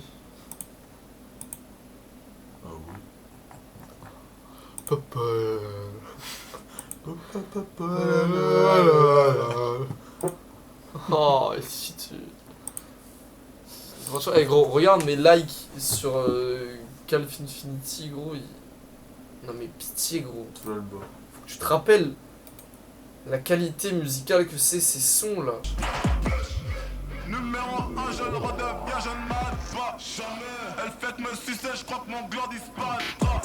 Ah oui. Papa. Oh, si tu... Franchement, hey, gros, regarde mes likes sur Calf Infinity, gros. Non mais pitié, gros. Tout l'album. Faut que tu te rappelles la qualité musicale que c'est ces sons là. Numéro 1, je ne redeviens, je ne m'arrête pas. Jamais. Elle fait me sucer, je crois que mon gland disparaîtra.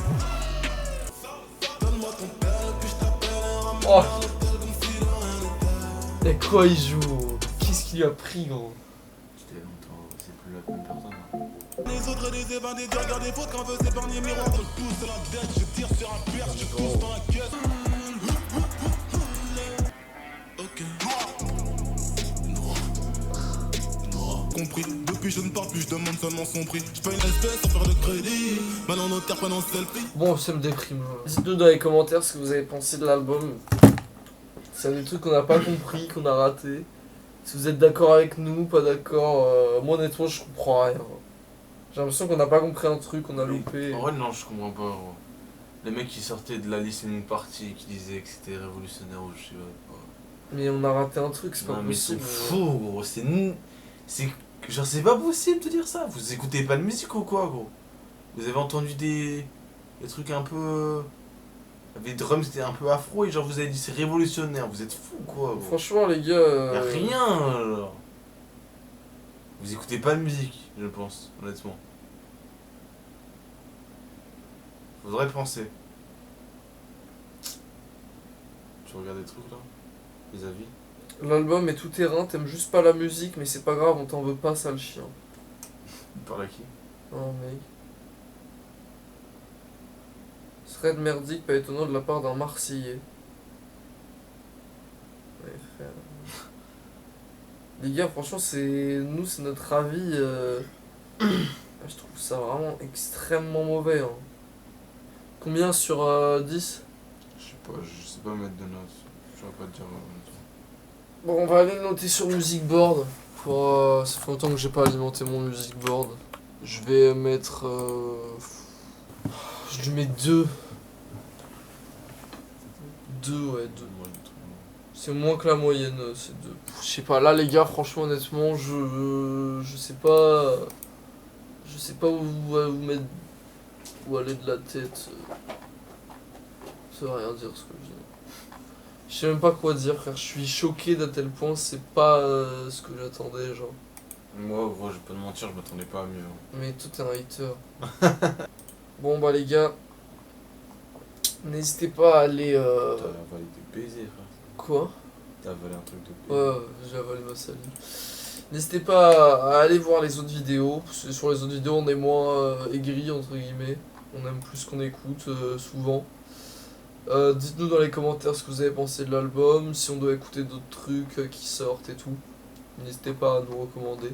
Donne-moi ton père, puis je t'appelle. Oh. Et quoi il joue? Qu'est-ce qu'il lui a pris, gros? C'était longtemps, c'est plus la même personne. Hein. Les autres, les évadés, tu regardes des fautes quand veut s'épargner, miroir de pouce de la dette. Je tire sur un perche, je pousse dans la caisse. Ok. Compris. Depuis je ne parle plus, je demande seulement son prix. Je paye une espèce sans faire de crédit. Maintenant notaire prenant selfie. Bon, ça me déprime. Dites-nous dans les commentaires ce que vous avez pensé de l'album. S'il y a des trucs qu'on n'a pas compris, qu'on a raté. Si vous êtes d'accord avec nous, pas d'accord. Moi honnêtement je comprends rien. J'ai l'impression qu'on n'a pas compris un truc, qu'on a loupé. En vrai, non, je comprends pas. Gros. Les mecs qui sortaient de la listening party qui disaient que c'était révolutionnaire ou je sais pas. Mais on a raté un truc, c'est pas Non, mais ils possible. sont fous, gros. Genre, c'est pas possible de dire ça. Vous écoutez pas de musique ou quoi, gros? Vous avez entendu des trucs un peu. Les drums c'était un peu afro et genre vous avez dit c'est révolutionnaire. Vous êtes fous, quoi, gros. Franchement, les gars. Y'a rien, alors. Vous écoutez pas de musique, je pense, honnêtement. Faudrait penser. Tu regardes des trucs là? Les avis? L'album est tout terrain, t'aimes juste pas la musique, mais c'est pas grave, on t'en veut pas, sale chien. Il parle à qui? Oh mec. Thread merdique, pas étonnant de la part d'un Marseillais. Ouais, frère. Les gars, franchement, c'est notre avis. Je trouve ça vraiment extrêmement mauvais. Hein. Combien sur 10? Je sais pas mettre de notes. Je saurais pas te dire. Bon, on va aller le noter sur Music Board. Ça fait longtemps que j'ai pas alimenté mon Music Board. Je vais mettre. Je lui mets 2. 2, ouais, 2. C'est moins que la moyenne, c'est 2. Je sais pas, là les gars, franchement, honnêtement, je sais pas. Je sais pas où vous mettre. Où aller de la tête. Ça veut rien dire ce que je dis. Je sais même pas quoi dire, frère. Je suis choqué d'à tel point, c'est pas ce que j'attendais, genre. Moi, gros, je vais pas te mentir, je m'attendais pas à mieux. Mais tout est un hater. Bon, bah les gars, n'hésitez pas à aller. T'as avalé des baisers, frère. Quoi? T'as avalé un truc de baiser. Ouais, j'ai avalé ma salive. N'hésitez pas à aller voir les autres vidéos, parce que sur les autres vidéos on est moins aigri entre guillemets, on aime plus qu'on écoute souvent. Dites-nous dans les commentaires ce que vous avez pensé de l'album, si on doit écouter d'autres trucs qui sortent et tout. N'hésitez pas à nous recommander.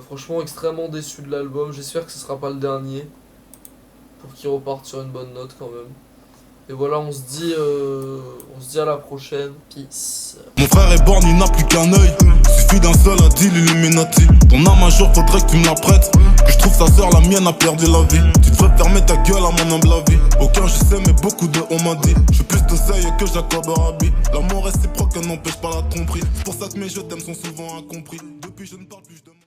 Franchement extrêmement déçu de l'album, j'espère que ce sera pas le dernier. Pour qu'il reparte sur une bonne note quand même. Et voilà, on se dit à la prochaine. Peace. Mon frère est born, il n'a plus qu'un œil. Suffit d'un seul à dire l'Illuminati. Ton âme un jour faudrait que tu me la prêtes. Que je trouve sa sœur, la mienne a perdu la vie. Tu devrais fermer ta gueule à mon humble avis. Aucun je sais mais beaucoup de on m'a dit. Je suis plus d'oseille que Jacob Arabi. L'amour réciproque n'empêche pas la tromperie. C'est pour ça que mes je t'aime sont souvent incompris. Depuis je ne parle plus de